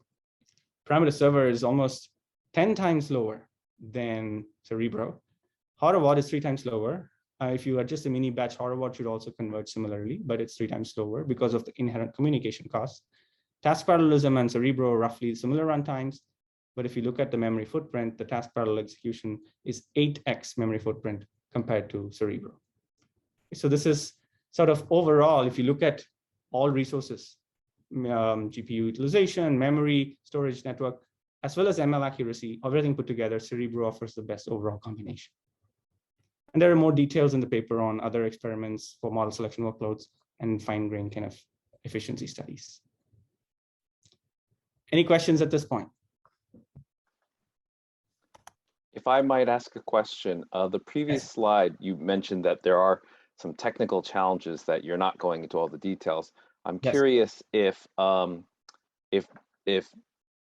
parameter server is almost 10 times lower than Cerebro. Horvath is 3 times lower. If you adjust the mini batch, Horvath should also converge similarly, but it's 3 times slower because of the inherent communication costs. Task parallelism and Cerebro are roughly similar runtimes, but if you look at the memory footprint, the task parallel execution is 8x memory footprint compared to Cerebro. So this is sort of overall, if you look at all resources, GPU utilization, memory, storage network, as well as ML accuracy, everything put together, Cerebro offers the best overall combination. And there are more details in the paper on other experiments for model selection workloads and fine-grained kind of efficiency studies. Any questions at this point? If I might ask a question, the previous slide, you mentioned that there are some technical challenges that you're not going into all the details. I'm curious if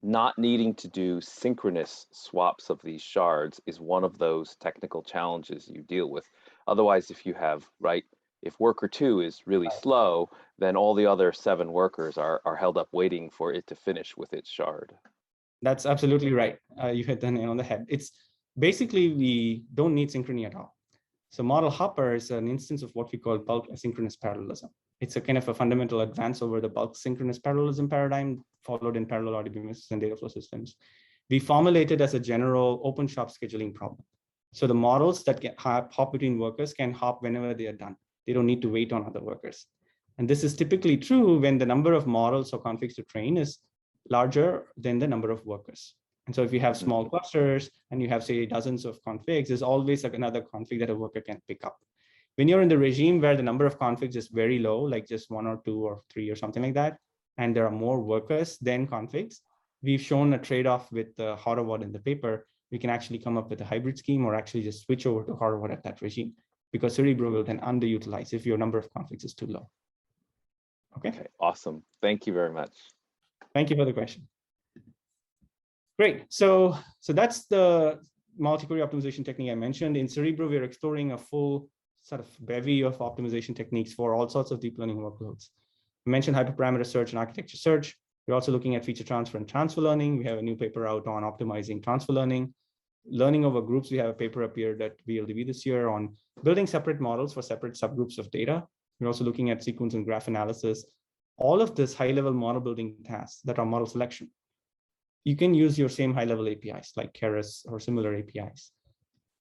not needing to do synchronous swaps of these shards is one of those technical challenges you deal with. Otherwise, if you have, if worker 2 is really slow, then all the other 7 workers are held up waiting for it to finish with its shard. That's absolutely right. You hit the nail on the head. It's basically, we don't need synchrony at all. So model hopper is an instance of what we call bulk asynchronous parallelism. It's a kind of a fundamental advance over the bulk synchronous parallelism paradigm followed in parallel RDBMS and data flow systems. We formulate it as a general open shop scheduling problem. So the models that can hop between workers can hop whenever they are done. They don't need to wait on other workers. And this is typically true when the number of models or configs to train is larger than the number of workers. And so if you have small clusters and you have, say, dozens of configs, there's always like another config that a worker can pick up. When you're in the regime where the number of configs is very low, like just 1 or 2 or 3 or something like that, and there are more workers than configs, we've shown a trade-off with the Horowod in the paper. We can actually come up with a hybrid scheme or actually just switch over to Horowod at that regime, because Cerebro will then underutilize if your number of configs is too low. Okay, awesome. Thank you very much. Thank you for the question. Great. So that's the multi-query optimization technique I mentioned. In Cerebro, we're exploring a full sort of bevy of optimization techniques for all sorts of deep learning workloads. I mentioned hyperparameter search and architecture search. We're also looking at feature transfer and transfer learning. We have a new paper out on optimizing transfer learning. Learning over groups, we have a paper appeared at VLDB this year on building separate models for separate subgroups of data. We're also looking at sequence and graph analysis. All of this high-level model building tasks that are model selection. You can use your same high-level APIs like Keras or similar APIs.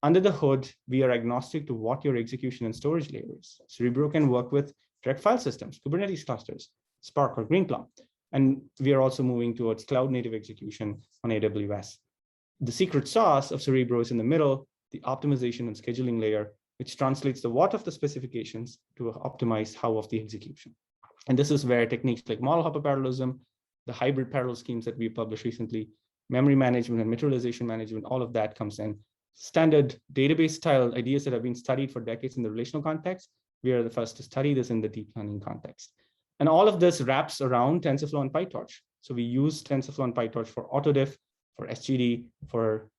Under the hood, we are agnostic to what your execution and storage layer is. Cerebro can work with direct file systems, Kubernetes clusters, Spark or Greenplum. And we are also moving towards cloud-native execution on AWS. The secret sauce of Cerebro is in the middle, the optimization and scheduling layer, which translates the what of the specifications to optimize how of the execution. And this is where techniques like model hopper parallelism, the hybrid parallel schemes that we published recently, memory management and materialization management, all of that comes in. Standard database style ideas that have been studied for decades in the relational context, we are the first to study this in the deep learning context. And all of this wraps around TensorFlow and PyTorch. So we use TensorFlow and PyTorch for autodiff, for SGD,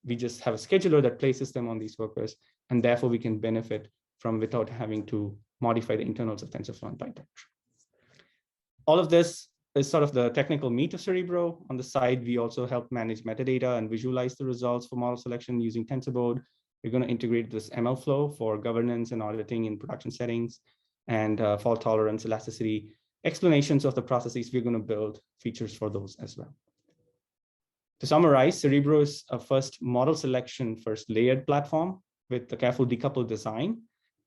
we just have a scheduler that places them on these workers, and therefore we can benefit from without having to modify the internals of TensorFlow and PyTorch. All of this is sort of the technical meat of Cerebro. On the side, we also help manage metadata and visualize the results for model selection using TensorBoard. We're going to integrate this ML flow for governance and auditing in production settings, and fault tolerance, elasticity, explanations of the processes. We're going to build features for those as well. To summarize, Cerebro is a first model selection, first layered platform with a careful decoupled design.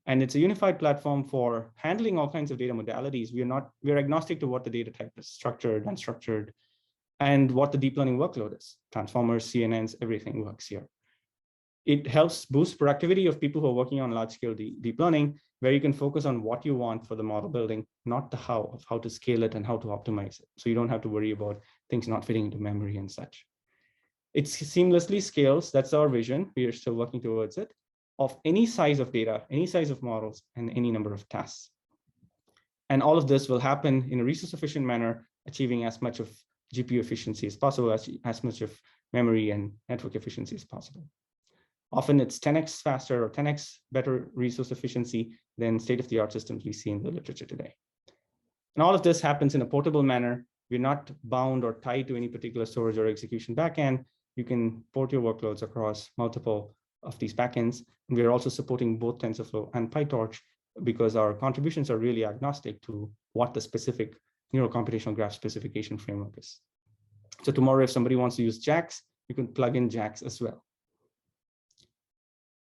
And it's a unified platform for handling all kinds of data modalities. We're agnostic to what the data type is, structured, unstructured, and what the deep learning workload is. Transformers, CNNs, everything works here. It helps boost productivity of people who are working on large-scale deep learning, where you can focus on what you want for the model building, not the how, of how to scale it and how to optimize it. So you don't have to worry about things not fitting into memory and such. It seamlessly scales. That's our vision. We are still working towards it, of any size of data, any size of models, and any number of tasks. And all of this will happen in a resource-efficient manner, achieving as much of GPU efficiency as possible, as much of memory and network efficiency as possible. Often it's 10x faster or 10x better resource efficiency than state-of-the-art systems we see in the literature today. And all of this happens in a portable manner. We're not bound or tied to any particular storage or execution backend. You can port your workloads across multiple of these backends. And we're also supporting both TensorFlow and PyTorch because our contributions are really agnostic to what the specific neural computational graph specification framework is. So tomorrow, if somebody wants to use JAX, you can plug in JAX as well.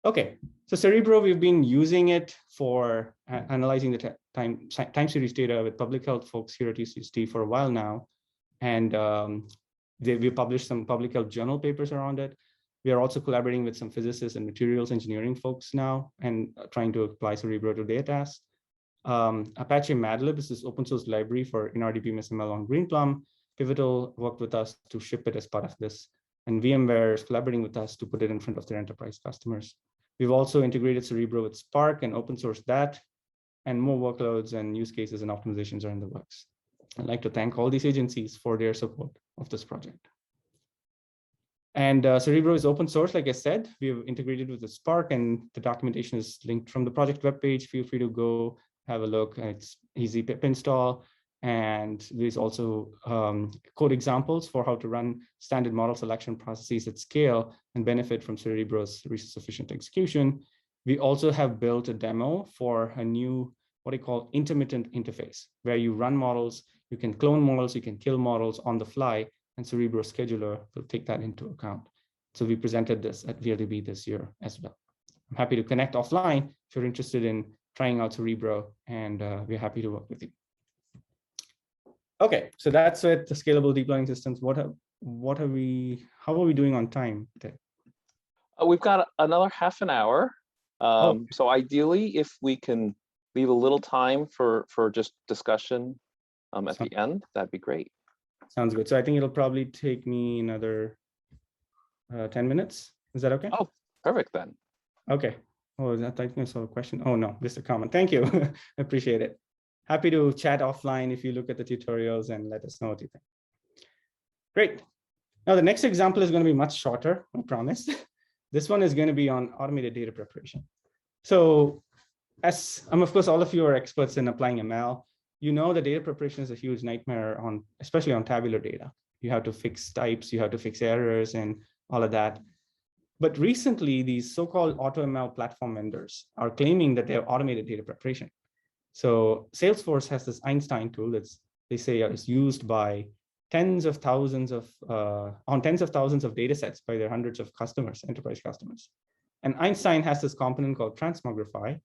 Okay, so Cerebro, we've been using it for analyzing the time series data with public health folks here at UCSD for a while now. And we published some public health journal papers around it. We are also collaborating with some physicists and materials engineering folks now and trying to apply Cerebro to their tasks. Apache Madlib is this open source library for NRDP-ML on Greenplum. Pivotal worked with us to ship it as part of this. And VMware is collaborating with us to put it in front of their enterprise customers. We've also integrated Cerebro with Spark and open sourced that, and more workloads and use cases and optimizations are in the works. I'd like to thank all these agencies for their support of this project. And Cerebro is open source, like I said. We've integrated with the Spark, and the documentation is linked from the project webpage. Feel free to go have a look. It's easy pip install. And there's also code examples for how to run standard model selection processes at scale and benefit from Cerebro's resource-efficient execution. We also have built a demo for a new, what I call intermittent interface, where you run models, you can clone models, you can kill models on the fly, and Cerebro Scheduler will take that into account. So we presented this at VLDB this year as well. I'm happy to connect offline if you're interested in trying out Cerebro, and we're happy to work with you. Okay, so that's it. The scalable deep learning systems. How How are we doing on time today? We've got another half an hour. So ideally, if we can leave a little time for just discussion at the end, that'd be great. Sounds good. So I think it'll probably take me another 10 minutes. Is that okay? Oh, perfect then. Okay. Oh, I think I saw a question. Oh, no, just a comment. Thank you. I appreciate it. Happy to chat offline if you look at the tutorials and let us know what you think. Great. Now, the next example is going to be much shorter, I promise. This one is going to be on automated data preparation. So as of course, all of you are experts in applying ML. You know the data preparation is a huge nightmare, especially on tabular data. You have to fix types, you have to fix errors and all of that. But recently, these so-called AutoML platform vendors are claiming that they have automated data preparation. So Salesforce has this Einstein tool that's, they say, is used by tens of thousands of data sets by their hundreds of customers, enterprise customers. And Einstein has this component called transmogrify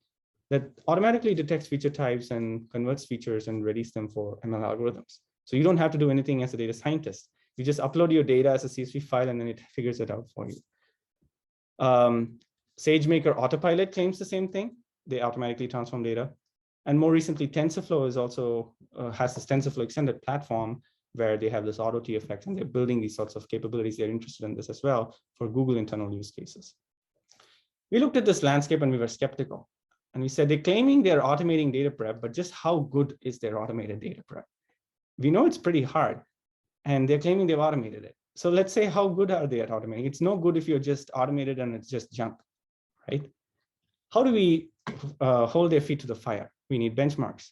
that automatically detects feature types and converts features and readies them for ML algorithms. So you don't have to do anything as a data scientist. You just upload your data as a CSV file and then it figures it out for you. SageMaker Autopilot claims the same thing. They automatically transform data. And more recently, TensorFlow is also has this TensorFlow extended platform where they have this auto TFX and they're building these sorts of capabilities. They're interested in this as well for Google internal use cases. We looked at this landscape and we were skeptical. And we said, they're claiming they're automating data prep, but just how good is their automated data prep? We know it's pretty hard and they're claiming they've automated it. So let's say, how good are they at automating? It's no good if you're just automated and it's just junk, right? How do we hold their feet to the fire? We need benchmarks.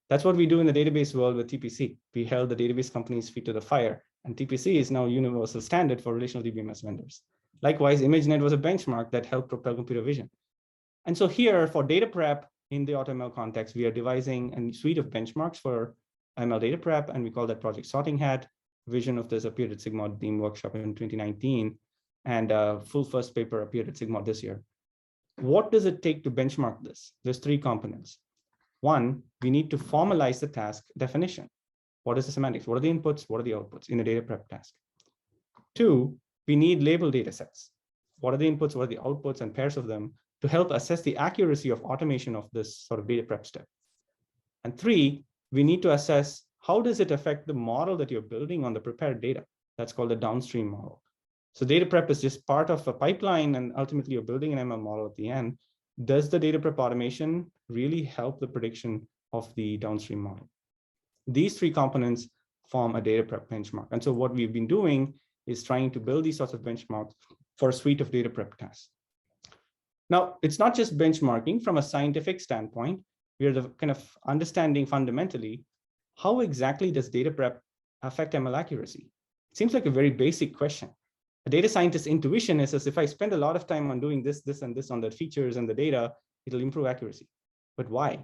That's what we do in the database world with TPC. We held the database companies' feet to the fire, and TPC is now universal standard for relational DBMS vendors. Likewise, ImageNet was a benchmark that helped propel computer vision. And so here, for data prep in the AutoML context, we are devising a suite of benchmarks for ML data prep, and we call that Project Sorting Hat. Vision of this appeared at SIGMOD Theme Workshop in 2019, and a full first paper appeared at SIGMOD this year. What does it take to benchmark this? There's three components. One, we need to formalize the task definition. What is the semantics? What are the inputs? What are the outputs in a data prep task? Two, we need label data sets. What are the inputs? What are the outputs and pairs of them to help assess the accuracy of automation of this sort of data prep step? And three, we need to assess how does it affect the model that you're building on the prepared data? That's called the downstream model. So data prep is just part of a pipeline, and ultimately you're building an ML model at the end. Does the data prep automation really help the prediction of the downstream model? These three components form a data prep benchmark. And so what we've been doing is trying to build these sorts of benchmarks for a suite of data prep tasks. Now, it's not just benchmarking from a scientific standpoint. We are the kind of understanding fundamentally, how exactly does data prep affect ML accuracy? It seems like a very basic question. A data scientist's intuition is as if I spend a lot of time on doing this, this, and this on the features and the data, it'll improve accuracy. But why?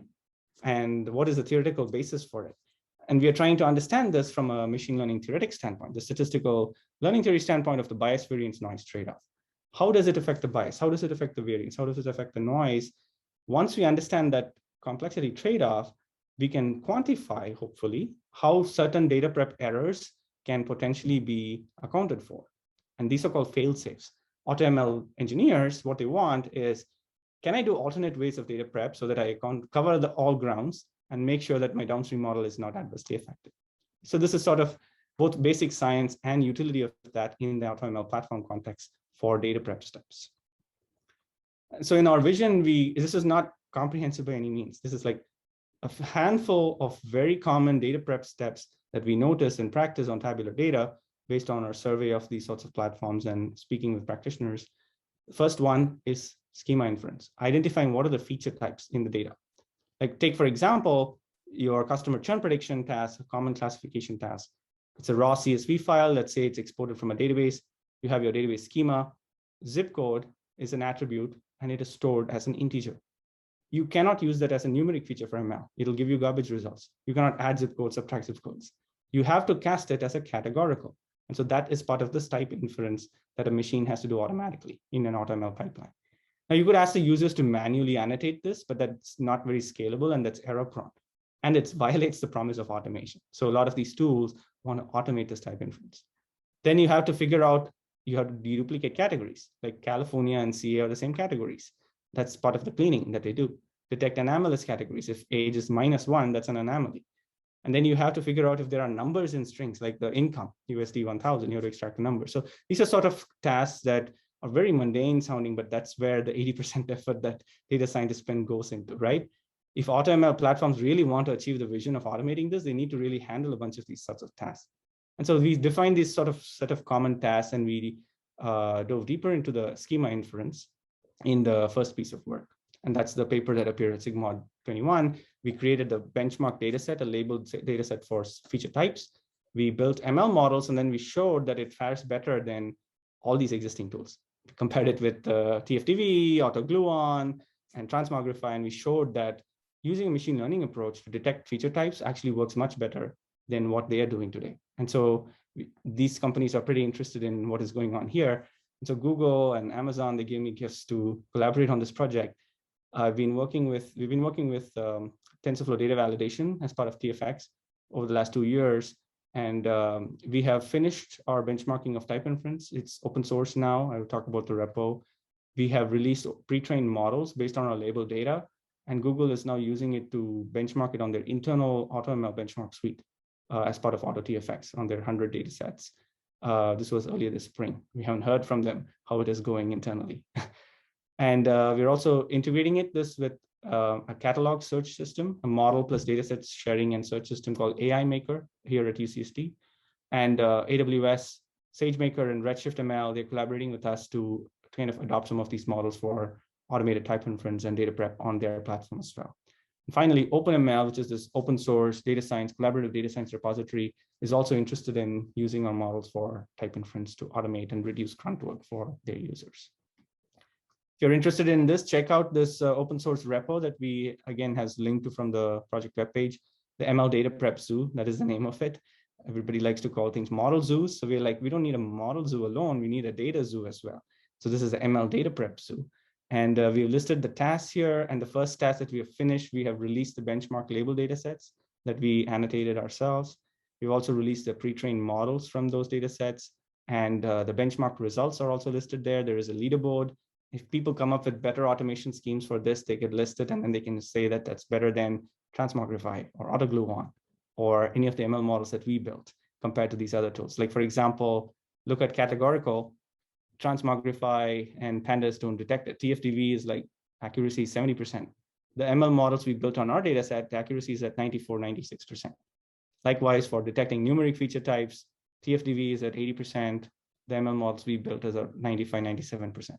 And what is the theoretical basis for it? And we are trying to understand this from a machine learning theoretic standpoint, the statistical learning theory standpoint of the bias variance noise trade-off. How does it affect the bias? How does it affect the variance? How does it affect the noise? Once we understand that complexity trade-off, we can quantify, hopefully, how certain data prep errors can potentially be accounted for. And these are called fail-safes. AutoML engineers, what they want is, can I do alternate ways of data prep so that I can cover all grounds and make sure that my downstream model is not adversely affected? So this is sort of both basic science and utility of that in the AutoML platform context for data prep steps. So in our vision, this is not comprehensive by any means. This is like a handful of very common data prep steps that we notice and practice on tabular data based on our survey of these sorts of platforms and speaking with practitioners. The first one is schema inference, identifying what are the feature types in the data. Like take, for example, your customer churn prediction task, a common classification task. It's a raw CSV file. Let's say it's exported from a database. You have your database schema. Zip code is an attribute, and it is stored as an integer. You cannot use that as a numeric feature for ML. It'll give you garbage results. You cannot add zip codes, subtract zip codes. You have to cast it as a categorical. And so that is part of this type inference that a machine has to do automatically in an AutoML pipeline. Now you could ask the users to manually annotate this, but that's not very scalable and that's error prone. And it violates the promise of automation. So a lot of these tools want to automate this type inference. Then you have to figure out you have to deduplicate categories, like California and CA are the same categories. That's part of the cleaning that they do. Detect anomalous categories. If age is -1, that's an anomaly. And then you have to figure out if there are numbers in strings, like the income, USD 1000, you have to extract the number. So these are sort of tasks that are very mundane sounding, but that's where the 80% effort that data scientists spend goes into, right? If AutoML platforms really want to achieve the vision of automating this, they need to really handle a bunch of these sorts of tasks. And so we defined this sort of set of common tasks, and we dove deeper into the schema inference in the first piece of work. And that's the paper that appeared at SIGMOD 21. We created the benchmark data set, a labeled data set for feature types. We built ML models, and then we showed that it fares better than all these existing tools. We compared it with TFDV, AutoGluon, and Transmogrify, and we showed that using a machine learning approach to detect feature types actually works much better than what they are doing today. And so these companies are pretty interested in what is going on here. And so Google and Amazon, they gave me gifts to collaborate on this project. We've been working with TensorFlow data validation as part of TFX over the last 2 years. And we have finished our benchmarking of type inference. It's open source now. I will talk about the repo. We have released pre-trained models based on our labeled data, and Google is now using it to benchmark it on their internal AutoML benchmark suite as part of AutoTFX on their 100 data sets. This was earlier this spring. We haven't heard from them how it is going internally. And we're also integrating this with a catalog search system, a model plus datasets sharing and search system called AI Maker here at UCSD. And AWS, SageMaker, and Redshift ML, they're collaborating with us to kind of adopt some of these models for automated type inference and data prep on their platform as well. And finally, OpenML, which is this open source data science, collaborative data science repository, is also interested in using our models for type inference to automate and reduce grunt work for their users. If you're interested in this, check out this open source repo that we, again, has linked to from the project webpage, the ML Data Prep Zoo, that is the name of it. Everybody likes to call things model zoos. So we're like, we don't need a model zoo alone, we need a data zoo as well. So this is the ML Data Prep Zoo. And we've listed the tasks here, and the first task that we have finished, we have released the benchmark label data sets that we annotated ourselves. We've also released the pre-trained models from those data sets, and the benchmark results are also listed there. There is a leaderboard. If people come up with better automation schemes for this, they could list it, and then they can say that that's better than Transmogrify or AutoGluon or any of the ML models that we built compared to these other tools. Like, for example, look at categorical. Transmogrify and Pandas don't detect it. TFDV is like accuracy 70%. The ML models we built on our data set, the accuracy is at 94, 96%. Likewise, for detecting numeric feature types, TFDV is at 80%. The ML models we built is at 95, 97%.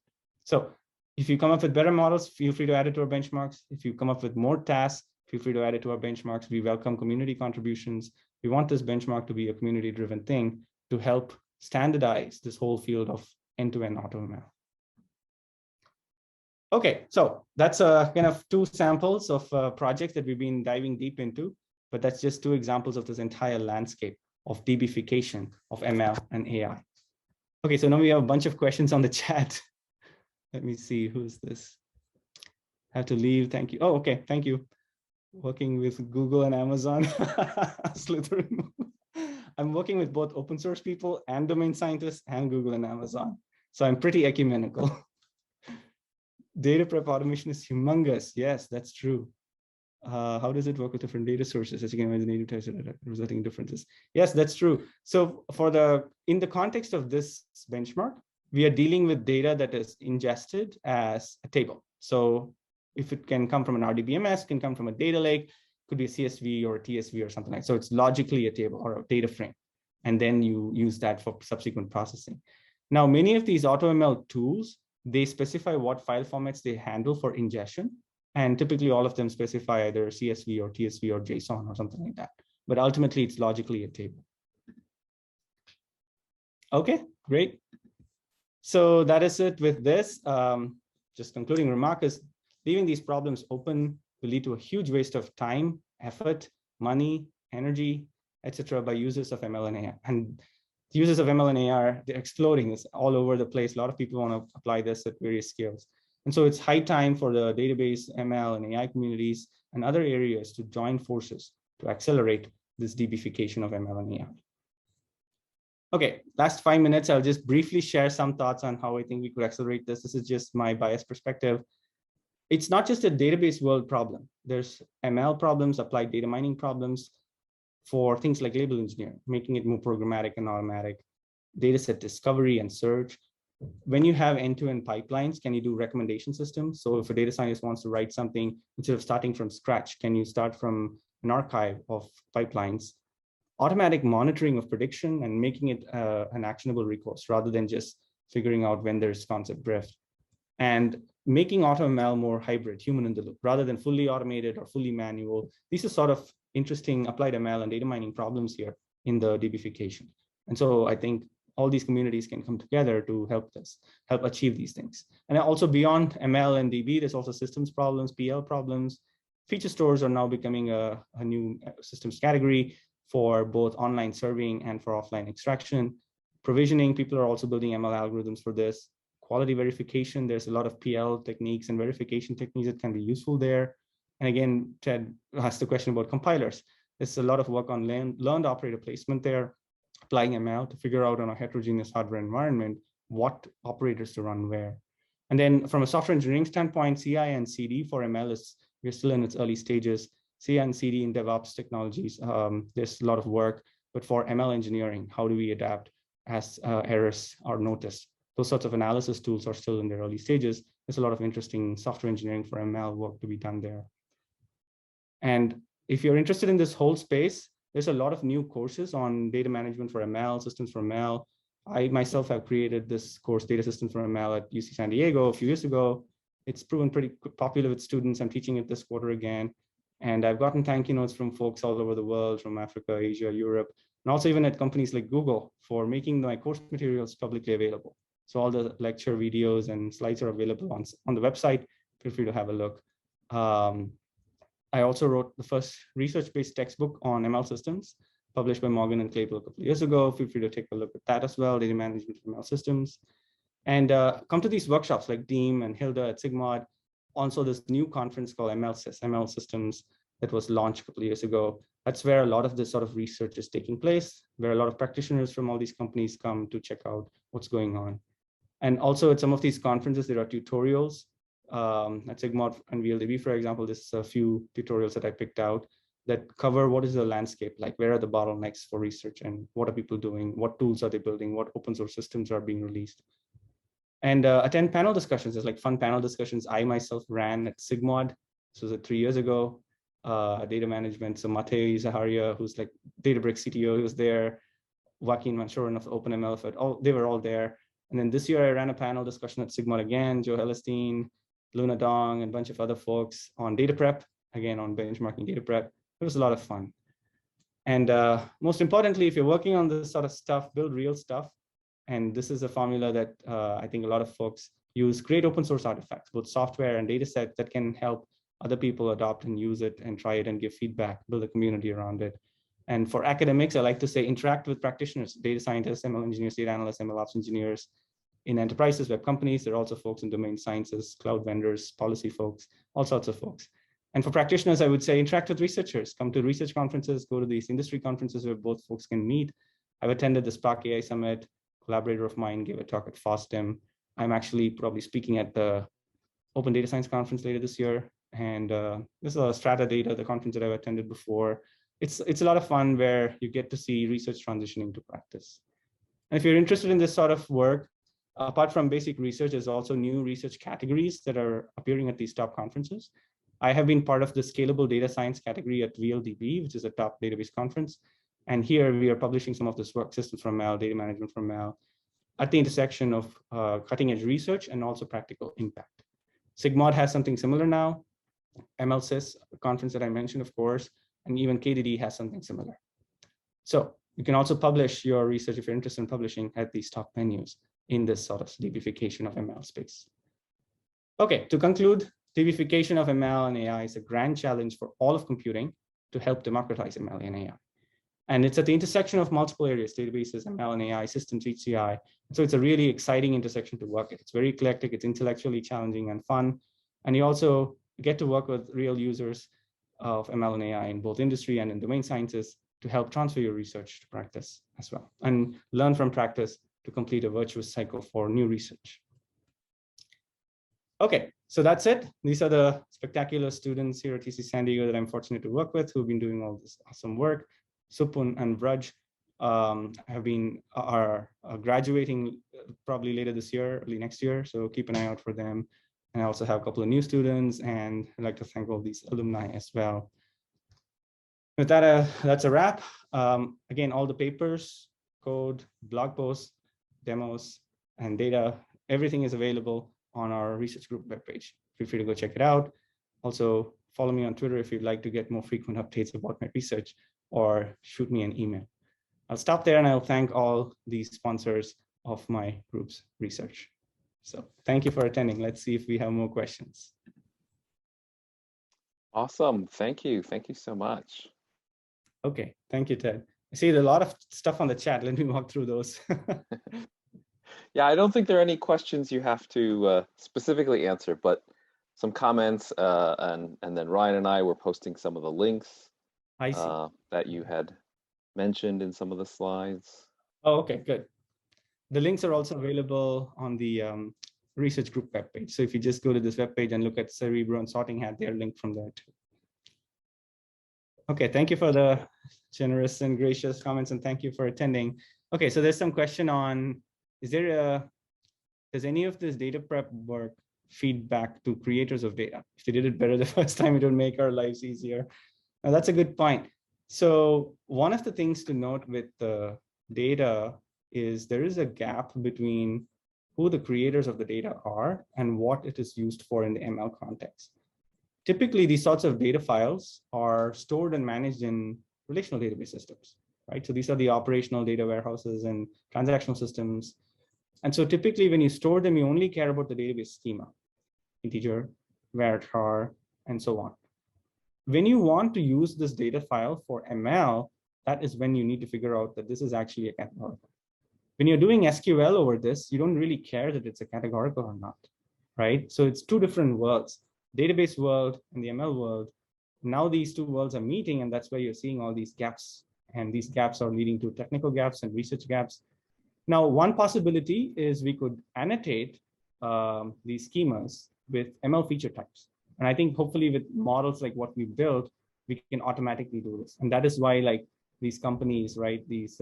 So if you come up with better models, feel free to add it to our benchmarks. If you come up with more tasks, feel free to add it to our benchmarks. We welcome community contributions. We want this benchmark to be a community-driven thing to help standardize this whole field of end-to-end AutoML. Okay, so that's kind of 2 samples of projects that we've been diving deep into, but that's just 2 examples of this entire landscape of DBfication of ML and AI. Okay, so now we have a bunch of questions on the chat. Let me see, who's this? I have to leave, thank you. Oh, okay, thank you. Working with Google and Amazon. Slytherin. I'm working with both open source people and domain scientists and Google and Amazon. So I'm pretty ecumenical. Data prep automation is humongous. Yes, that's true. How does it work with different data sources? As you can imagine, native types resulting differences. Yes, that's true. So in the context of this benchmark, we are dealing with data that is ingested as a table. So if it can come from an RDBMS, can come from a data lake, could be a CSV or a TSV or something like that. So it's logically a table or a data frame. And then you use that for subsequent processing. Now, many of these AutoML tools, they specify what file formats they handle for ingestion. And typically all of them specify either CSV or TSV or JSON or something like that. But ultimately, it's logically a table. Okay, great. So that is it with this. Just concluding remark is leaving these problems open will lead to a huge waste of time, effort, money, energy, etc. by users of ML and AI. And the users of ML and AI, they're exploding. It's all over the place. A lot of people want to apply this at various scales. And so it's high time for the database, ML, and AI communities and other areas to join forces to accelerate this DBfication of ML and AI. Okay, last 5 minutes, I'll just briefly share some thoughts on how I think we could accelerate this. This is just my biased perspective. It's not just a database world problem. There's ML problems, applied data mining problems for things like label engineering, making it more programmatic and automatic, dataset discovery and search. When you have end-to-end pipelines, can you do recommendation systems? So if a data scientist wants to write something, instead of starting from scratch, can you start from an archive of pipelines? Automatic monitoring of prediction and making it an actionable recourse rather than just figuring out when there's concept drift. And making AutoML more hybrid, human in the loop, rather than fully automated or fully manual. These are sort of interesting applied ML and data mining problems here in the DBfication. And so I think all these communities can come together to help achieve these things. And also beyond ML and DB, there's also systems problems, PL problems. Feature stores are now becoming a new systems category for both online serving and for offline extraction. Provisioning, people are also building ML algorithms for this. Quality verification, there's a lot of PL techniques and verification techniques that can be useful there. And again, Ted asked the question about compilers. There's a lot of work on learned operator placement there, applying ML to figure out on a heterogeneous hardware environment, what operators to run where. And then from a software engineering standpoint, CI and CD for ML we're still in its early stages. CI and CD in DevOps technologies, there's a lot of work, but for ML engineering, how do we adapt as errors are noticed? Those sorts of analysis tools are still in their early stages. There's a lot of interesting software engineering for ML work to be done there. And if you're interested in this whole space, there's a lot of new courses on data management for ML, systems for ML. I myself have created this course, Data Systems for ML at UC San Diego a few years ago. It's proven pretty popular with students. I'm teaching it this quarter again. And I've gotten thank you notes from folks all over the world, from Africa, Asia, Europe, and also even at companies like Google for making my course materials publicly available. So all the lecture videos and slides are available on the website. Feel free to have a look. I also wrote the first research-based textbook on ML systems, published by Morgan and Claypool a couple of years ago. Feel free to take a look at that as well, data management for ML systems. And come to these workshops like Deem and Hilda at Sigmod. Also this new conference called ML Systems that was launched a couple of years ago. That's where a lot of this sort of research is taking place, where a lot of practitioners from all these companies come to check out what's going on. And also at some of these conferences, there are tutorials. At Sigmod and VLDB, for example, there's a few tutorials that I picked out that cover what is the landscape like, where are the bottlenecks for research and what are people doing, what tools are they building, what open source systems are being released. And attend panel discussions. There's like fun panel discussions I myself ran at Sigmod. This was 3 years ago, data management. So Matej Zaharia, who's like Databricks CTO, he was there. Joaquin Manchoran of OpenML, they were all there. And then this year I ran a panel discussion at Sigmod again, Joe Hellestein, Luna Dong, and a bunch of other folks on data prep, again on benchmarking data prep. It was a lot of fun. And most importantly, if you're working on this sort of stuff, build real stuff. And this is a formula that I think a lot of folks use. Create open source artifacts, both software and data sets that can help other people adopt and use it and try it and give feedback, build a community around it. And for academics, I like to say interact with practitioners, data scientists, ML engineers, data analysts, ML ops engineers. In enterprises, web companies, there are also folks in domain sciences, cloud vendors, policy folks, all sorts of folks. And for practitioners, I would say interact with researchers, come to research conferences, go to these industry conferences where both folks can meet. I've attended the Spark AI Summit. Collaborator of mine gave a talk at FOSDEM. I'm actually probably speaking at the Open Data Science Conference later this year. And this is a Strata Data, the conference that I've attended before. It's a lot of fun where you get to see research transitioning to practice. And if you're interested in this sort of work, apart from basic research, there's also new research categories that are appearing at these top conferences. I have been part of the scalable data science category at VLDB, which is a top database conference. And here we are publishing some of this work, systems from ML, data management from ML, at the intersection of cutting edge research and also practical impact. Sigmod has something similar now. MLSys, the conference that I mentioned, of course, and even KDD has something similar. So you can also publish your research if you're interested in publishing at these top venues in this sort of DBfication of ML space. Okay, to conclude, DBfication of ML and AI is a grand challenge for all of computing to help democratize ML and AI. And it's at the intersection of multiple areas, databases, ML and AI, systems, HCI. So it's a really exciting intersection to work at. It's very eclectic, it's intellectually challenging and fun. And you also get to work with real users of ML and AI in both industry and in domain sciences. to help transfer your research to practice as well, and learn from practice to complete a virtuous cycle for new research. Okay, so that's it. These are the spectacular students here at TC San Diego that I'm fortunate to work with, who've been doing all this awesome work. Supun and Vraj are graduating probably later this year, early next year. So keep an eye out for them. And I also have a couple of new students, and I'd like to thank all these alumni as well. With that, that's a wrap. Again, all the papers, code, blog posts, demos, and data, everything is available on our research group webpage. Feel free to go check it out. Also, follow me on Twitter if you'd like to get more frequent updates about my research, or shoot me an email. I'll stop there, and I'll thank all the sponsors of my group's research. So thank you for attending. Let's see if we have more questions. Awesome. Thank you. Thank you so much. Okay. Thank you, Ted. I see a lot of stuff on the chat. Let me walk through those. Yeah, I don't think there are any questions you have to specifically answer, but some comments, and then Ryan and I were posting some of the links that you had mentioned in some of the slides. Oh, okay, good. The links are also available on the research group webpage. So if you just go to this webpage and look at Cerebro and Sorting Hat, they're linked from there too. Okay, thank you for the generous and gracious comments, and thank you for attending. Okay, so there's some question on, does any of this data prep work feedback to creators of data? If they did it better the first time, it would make our lives easier. Now, that's a good point. So one of the things to note with the data is there is a gap between who the creators of the data are and what it is used for in the ML context. Typically, these sorts of data files are stored and managed in relational database systems, right? So these are the operational data warehouses and transactional systems. And so typically when you store them, you only care about the database schema, integer, varchar, and so on. When you want to use this data file for ML, that is when you need to figure out that this is actually a categorical. When you're doing SQL over this, you don't really care that it's a categorical or not, right? So it's two different worlds, database world and the ML world. Now these two worlds are meeting, and that's why you're seeing all these gaps. And these gaps are leading to technical gaps and research gaps. Now, one possibility is we could annotate these schemas with ML feature types. And I think hopefully with models like what we built, we can automatically do this. And that is why like these companies, right, these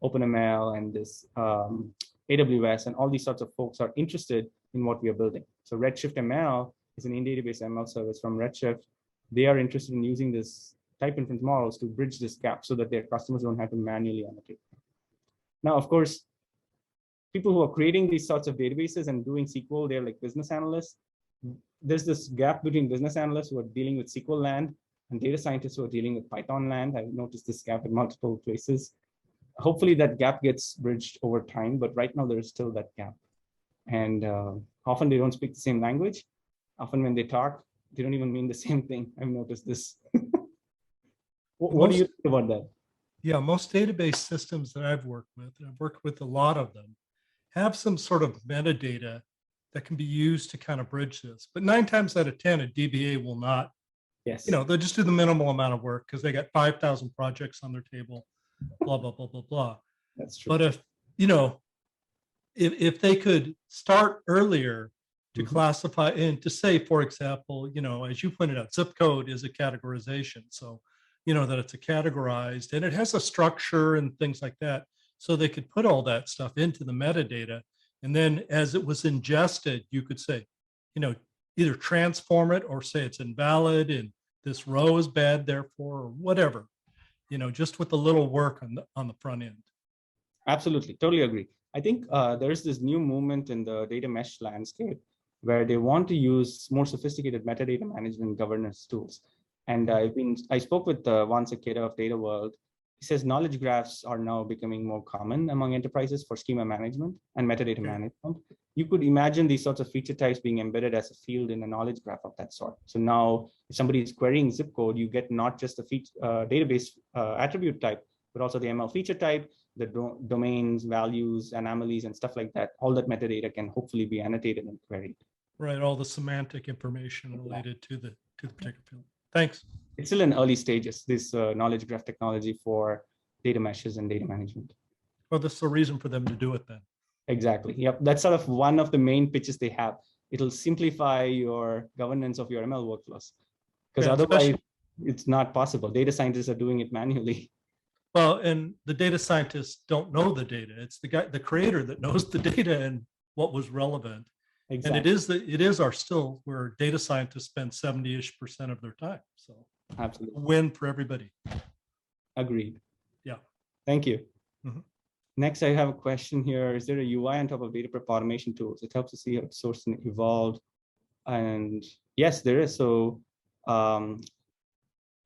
OpenML and this AWS and all these sorts of folks are interested in what we are building. So Redshift ML is an in-database ML service from Redshift. They are interested in using this type inference models to bridge this gap so that their customers don't have to manually annotate. Now, of course, people who are creating these sorts of databases and doing SQL, they're like business analysts. There's this gap between business analysts who are dealing with SQL land and data scientists who are dealing with Python land. I've noticed this gap in multiple places. Hopefully that gap gets bridged over time, but right now there is still that gap. And often they don't speak the same language. Often when they talk, they don't even mean the same thing. I've noticed this. What do you think about that? Yeah, most database systems that I've worked with, and I've worked with a lot of them, have some sort of metadata that can be used to kind of bridge this. But 9 times out of 10, a DBA will not. Yes. You know, they'll just do the minimal amount of work because they got 5,000 projects on their table, blah, blah, blah, blah, blah. That's true. But if, you know, if they could start earlier to classify and to say, for example, you know, as you pointed out, zip code is a categorization. So, you know, that it's a categorized and it has a structure and things like that. So they could put all that stuff into the metadata. And then as it was ingested, you could say, you know, either transform it or say it's invalid and this row is bad, therefore, or whatever, you know, just with a little work on the front end. Absolutely, totally agree. I think there's this new movement in the data mesh landscape where they want to use more sophisticated metadata management governance tools. And I spoke with Juan Sequeira of Data World. He says knowledge graphs are now becoming more common among enterprises for schema management and metadata management. You could imagine these sorts of feature types being embedded as a field in a knowledge graph of that sort. So now if somebody is querying zip code, you get not just the database attribute type, but also the ML feature type, the domains, values, anomalies, and stuff like that. All that metadata can hopefully be annotated and queried. Right, all the semantic information related to the particular field. Thanks. it's still in early stages, this knowledge graph technology for data meshes and data management. Well, that's the reason for them to do it then. Exactly. Yep. That's sort of one of the main pitches they have. It'll simplify your governance of your ML workflows, because Yeah, otherwise it's not possible. Data scientists are doing it manually. Well, and the data scientists don't know the data. It's the creator that knows the data and what was relevant. Exactly. And it is our still where data scientists spend 70-ish% of their time. So absolutely win for everybody. Agreed. Yeah. Thank you. Mhm. Next, I have a question here. Is there a UI on top of data prep automation tools? It helps to see how it's sourced and evolved. And yes, there is. So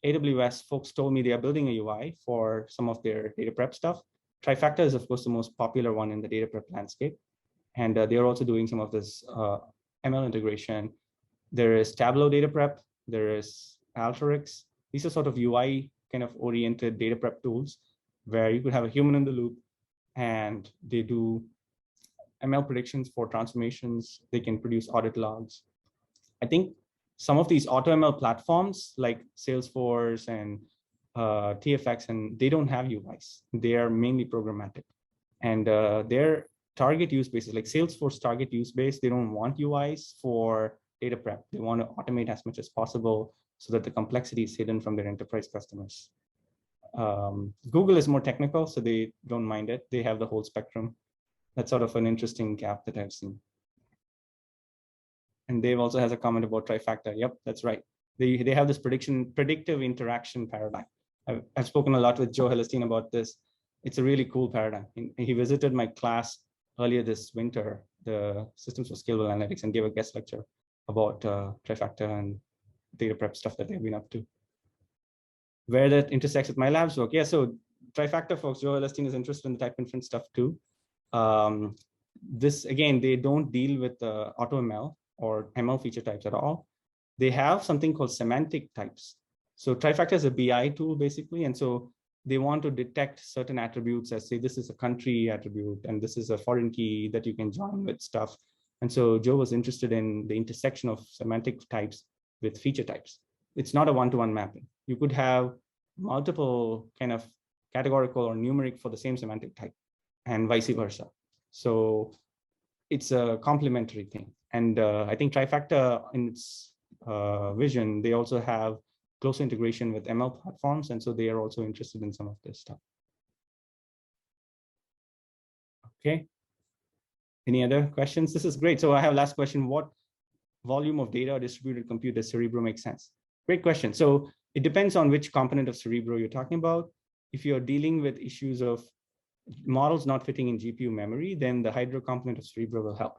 AWS folks told me they are building a UI for some of their data prep stuff. Trifactor is, of course, the most popular one in the data prep landscape. And they are also doing some of this ML integration. There is Tableau data prep. There is Alteryx. These are sort of UI kind of oriented data prep tools where you could have a human in the loop and they do ML predictions for transformations. They can produce audit logs. I think some of these AutoML platforms like Salesforce and TFX, and they don't have UIs. They are mainly programmatic. And their target use bases, like Salesforce target use base, they don't want UIs for data prep. They want to automate as much as possible so that the complexity is hidden from their enterprise customers. Google is more technical, so they don't mind it. They have the whole spectrum. That's sort of an interesting gap that I've seen. And Dave also has a comment about Trifactor. Yep, that's right. They have this predictive interaction paradigm. I've spoken a lot with Joe Hellerstein about this. It's a really cool paradigm. He visited my class earlier this winter, the Systems for Scalable Analytics, and gave a guest lecture about Trifactor and data prep stuff that they've been up to. Where that intersects with my lab's work. Yeah, so Trifactor folks, Joe Hellerstein is interested in the type inference stuff too. This, again, they don't deal with AutoML or ML feature types at all. They have something called semantic types. So Trifactor is a BI tool basically. And so they want to detect certain attributes as say, this is a country attribute and this is a foreign key that you can join with stuff. And so Joe was interested in the intersection of semantic types with feature types. It's not a one-to-one mapping. You could have multiple kind of categorical or numeric for the same semantic type and vice versa. So it's a complementary thing. And I think Trifactor in its vision, they also have close integration with ML platforms. And so they are also interested in some of this stuff. Okay. Any other questions? This is great. So I have last question. What volume of data or distributed compute does Cerebro make sense? Great question. So it depends on which component of Cerebro you're talking about. If you're dealing with issues of models not fitting in GPU memory, then the Hydro component of Cerebro will help.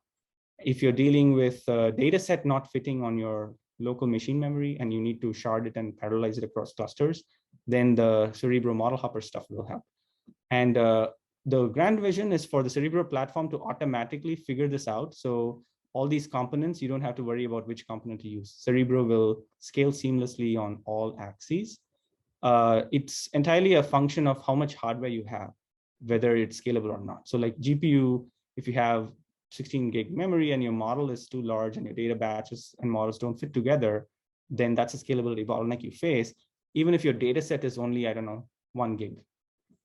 If you're dealing with a data set not fitting on your local machine memory and you need to shard it and parallelize it across clusters, then the Cerebro model hopper stuff will help. And the grand vision is for the Cerebro platform to automatically figure this out. So all these components, you don't have to worry about which component to use. Cerebro will scale seamlessly on all axes. It's entirely a function of how much hardware you have, whether it's scalable or not. So like GPU, if you have 16 gig memory and your model is too large and your data batches and models don't fit together, then that's a scalability bottleneck you face. Even if your data set is only, I don't know, 1 gig.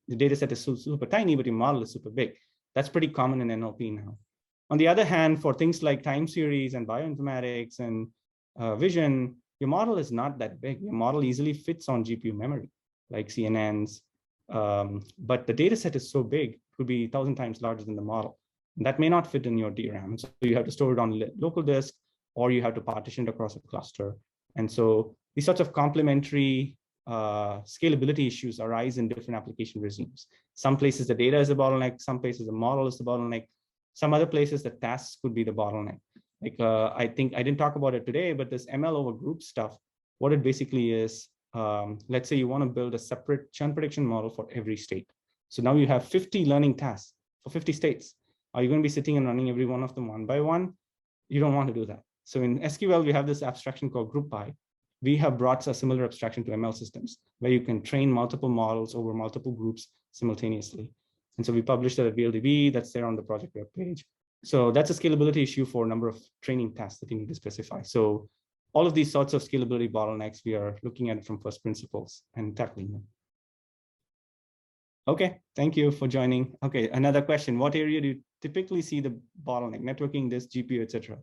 The data set is super tiny, but your model is super big. That's pretty common in NLP now. On the other hand, for things like time series and bioinformatics and vision, your model is not that big. Your model easily fits on GPU memory, like CNNs. But the data set is so big, it could be 1,000 times larger than the model. And that may not fit in your DRAM. So you have to store it on local disk, or you have to partition it across a cluster. And so these sorts of complementary scalability issues arise in different application regimes. Some places the data is a bottleneck, some places the model is the bottleneck, some other places the tasks could be the bottleneck. Like I think I didn't talk about it today, but this ML over group stuff, what it basically is, let's say you want to build a separate churn prediction model for every state. So now you have 50 learning tasks for 50 states. Are you going to be sitting and running every one of them one by one? You don't want to do that. So in SQL, we have this abstraction called GroupBy. We have brought a similar abstraction to ML systems, where you can train multiple models over multiple groups simultaneously. And so we published that at VLDB. That's there on the project web page. So that's a scalability issue for a number of training tasks that you need to specify. So all of these sorts of scalability bottlenecks, we are looking at it from first principles and tackling them. Okay, thank you for joining. Okay, another question. What area do you typically see the bottleneck? Networking, disk, GPU, etc.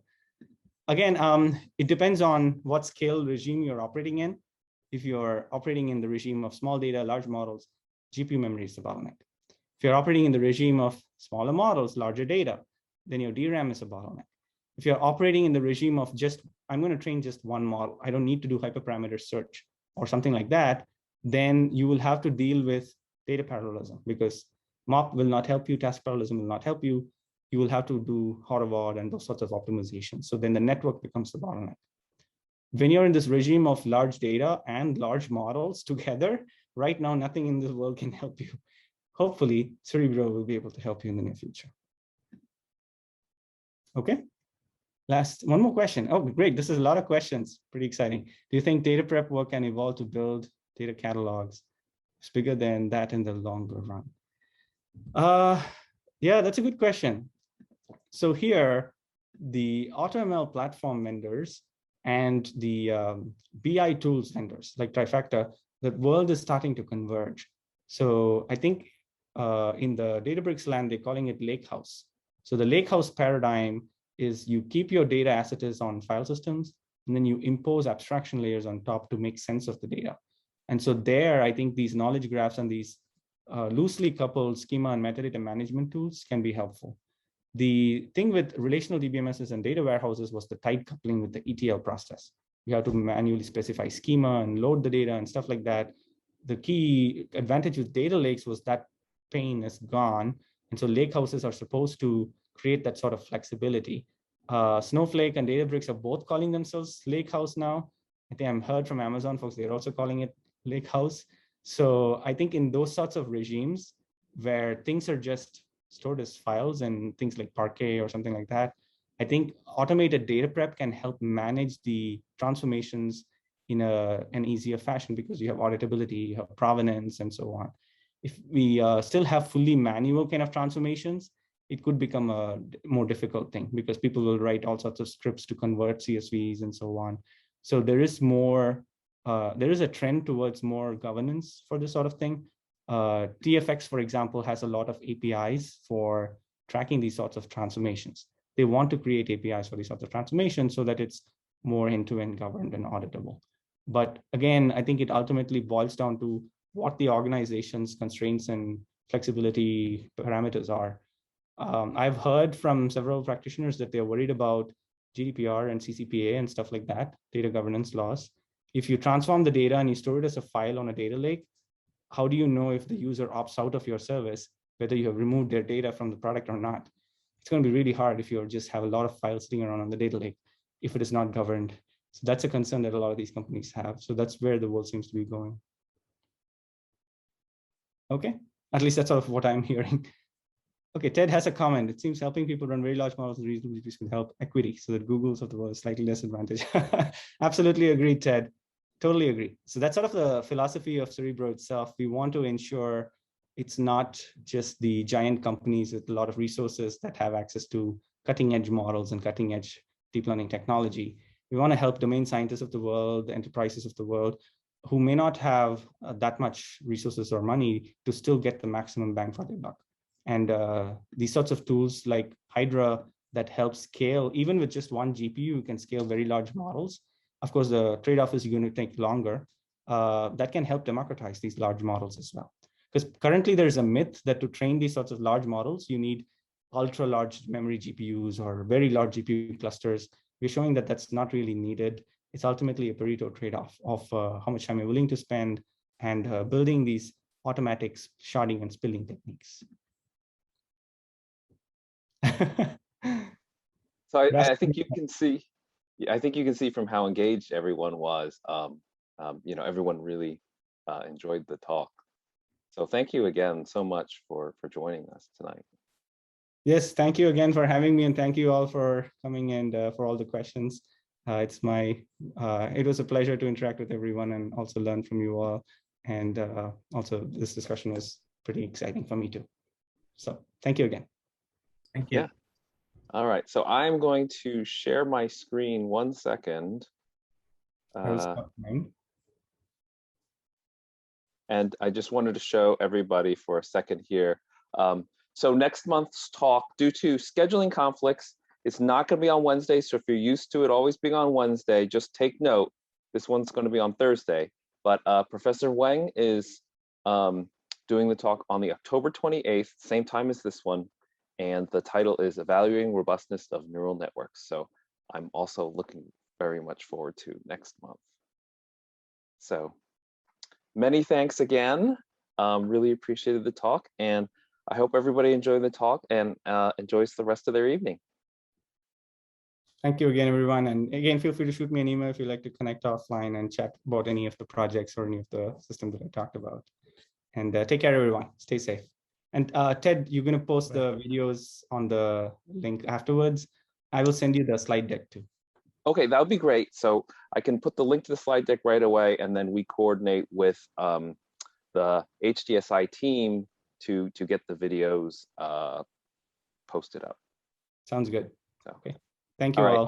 Again, it depends on what scale regime you're operating in. If you're operating in the regime of small data, large models, GPU memory is the bottleneck. If you're operating in the regime of smaller models, larger data, then your DRAM is a bottleneck. If you're operating in the regime of just, I'm going to train just one model, I don't need to do hyperparameter search or something like that, then you will have to deal with data parallelism, because MOP will not help you, task parallelism will not help you. You will have to do Horvath and those sorts of optimizations. So then the network becomes the bottleneck. When you're in this regime of large data and large models together, right now, nothing in this world can help you. Hopefully, Cerebro will be able to help you in the near future. Okay. One more question. Oh, great. This is a lot of questions. Pretty exciting. Do you think data prep work can evolve to build data catalogs? It's bigger than that in the longer run. Yeah, that's a good question. So here, the AutoML platform vendors and the BI tools vendors like Trifacta, the world is starting to converge. So I think in the Databricks land, they're calling it Lakehouse. So the Lakehouse paradigm is you keep your data as it is on file systems, and then you impose abstraction layers on top to make sense of the data. And so there, I think these knowledge graphs and these loosely coupled schema and metadata management tools can be helpful. The thing with relational DBMSs and data warehouses was the tight coupling with the ETL process. You have to manually specify schema and load the data and stuff like that. The key advantage with data lakes was that pain is gone. And so lake houses are supposed to create that sort of flexibility. Snowflake and Databricks are both calling themselves Lakehouse now. I think I've heard from Amazon folks, they're also calling it Lakehouse. So I think in those sorts of regimes where things are just stored as files and things like Parquet or something like that, I think automated data prep can help manage the transformations in an easier fashion, because you have auditability, you have provenance, and so on. If we still have fully manual kind of transformations, it could become a more difficult thing, because people will write all sorts of scripts to convert CSVs and so on. So there is more, there is a trend towards more governance for this sort of thing. TFX, for example, has a lot of APIs for tracking these sorts of transformations. They want to create APIs for these sorts of transformations so that it's more end-to-end governed and auditable. But again, I think it ultimately boils down to what the organization's constraints and flexibility parameters are. I've heard from several practitioners that they're worried about GDPR and CCPA and stuff like that, data governance laws. If you transform the data and you store it as a file on a data lake, how do you know if the user opts out of your service, whether you have removed their data from the product or not? It's going to be really hard if you just have a lot of files sitting around on the data lake, if it is not governed. So that's a concern that a lot of these companies have. So that's where the world seems to be going. Okay, at least that's sort of what I'm hearing. Okay, Ted has a comment. It seems helping people run very large models and reasonable GPUs can help equity, so that Google's of the world is slightly less advantage. Absolutely agree, Ted. Totally agree. So that's sort of the philosophy of Cerebro itself. We want to ensure it's not just the giant companies with a lot of resources that have access to cutting edge models and cutting edge deep learning technology. We want to help domain scientists of the world, the enterprises of the world, who may not have that much resources or money to still get the maximum bang for their buck. And these sorts of tools like Hydra that help scale, even with just one GPU, you can scale very large models. Of course, the trade-off is going to take longer. That can help democratize these large models as well. Because currently there's a myth that to train these sorts of large models, you need ultra large memory GPUs or very large GPU clusters. We're showing that that's not really needed. It's ultimately a Pareto trade-off of how much time you're willing to spend and building these automatic sharding and spilling techniques. So I think you can see, I think you can see from how engaged everyone was. You know, everyone really enjoyed the talk. So thank you again so much for joining us tonight. Yes, thank you again for having me, and thank you all for coming and for all the questions. It was a pleasure to interact with everyone and also learn from you all. And also this discussion was pretty exciting for me too. So thank you again. Thank you. Yeah. All right, so I'm going to share my screen 1 second. I will stop mine. And I just wanted to show everybody for a second here. So next month's talk, due to scheduling conflicts, it's not going to be on Wednesday. So if you're used to it always being on Wednesday, just take note. This one's going to be on Thursday. But Professor Wang is doing the talk on the October 28th, same time as this one. And the title is Evaluating Robustness of Neural Networks. So I'm also looking very much forward to next month. So many thanks again. Really appreciated the talk, and I hope everybody enjoyed the talk and enjoys the rest of their evening. Thank you again, everyone. And again, feel free to shoot me an email if you'd like to connect offline and chat about any of the projects or any of the systems that I talked about. And take care, everyone. Stay safe. And Ted, you're going to post the videos on the link afterwards. I will send you the slide deck too. Okay, that would be great. So I can put the link to the slide deck right away, and then we coordinate with the HDSI team to get the videos posted up. Sounds good. So, okay. Thank you all.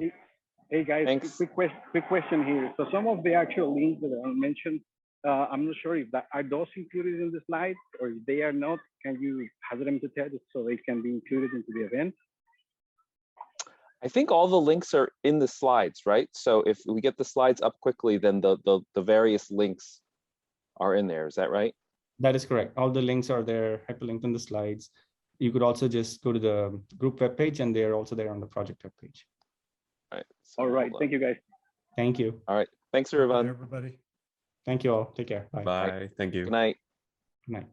Hey guys, thanks. quick question here. So some of the actual links that are mentioned, I'm not sure if are those included in the slides, or if they are not, can you hazard them to Ted so they can be included into the event? I think all the links are in the slides, right? So if we get the slides up quickly, then the various links are in there. Is that right? That is correct. All the links are there, hyperlinked in the slides. You could also just go to the group webpage, and they're also there on the project webpage. All right. So all right. Thank you, guys. Thank you. All right. Thanks, everyone. Everybody. Thank you all. Take care. Bye. Bye. Thank you. Good night. Good night.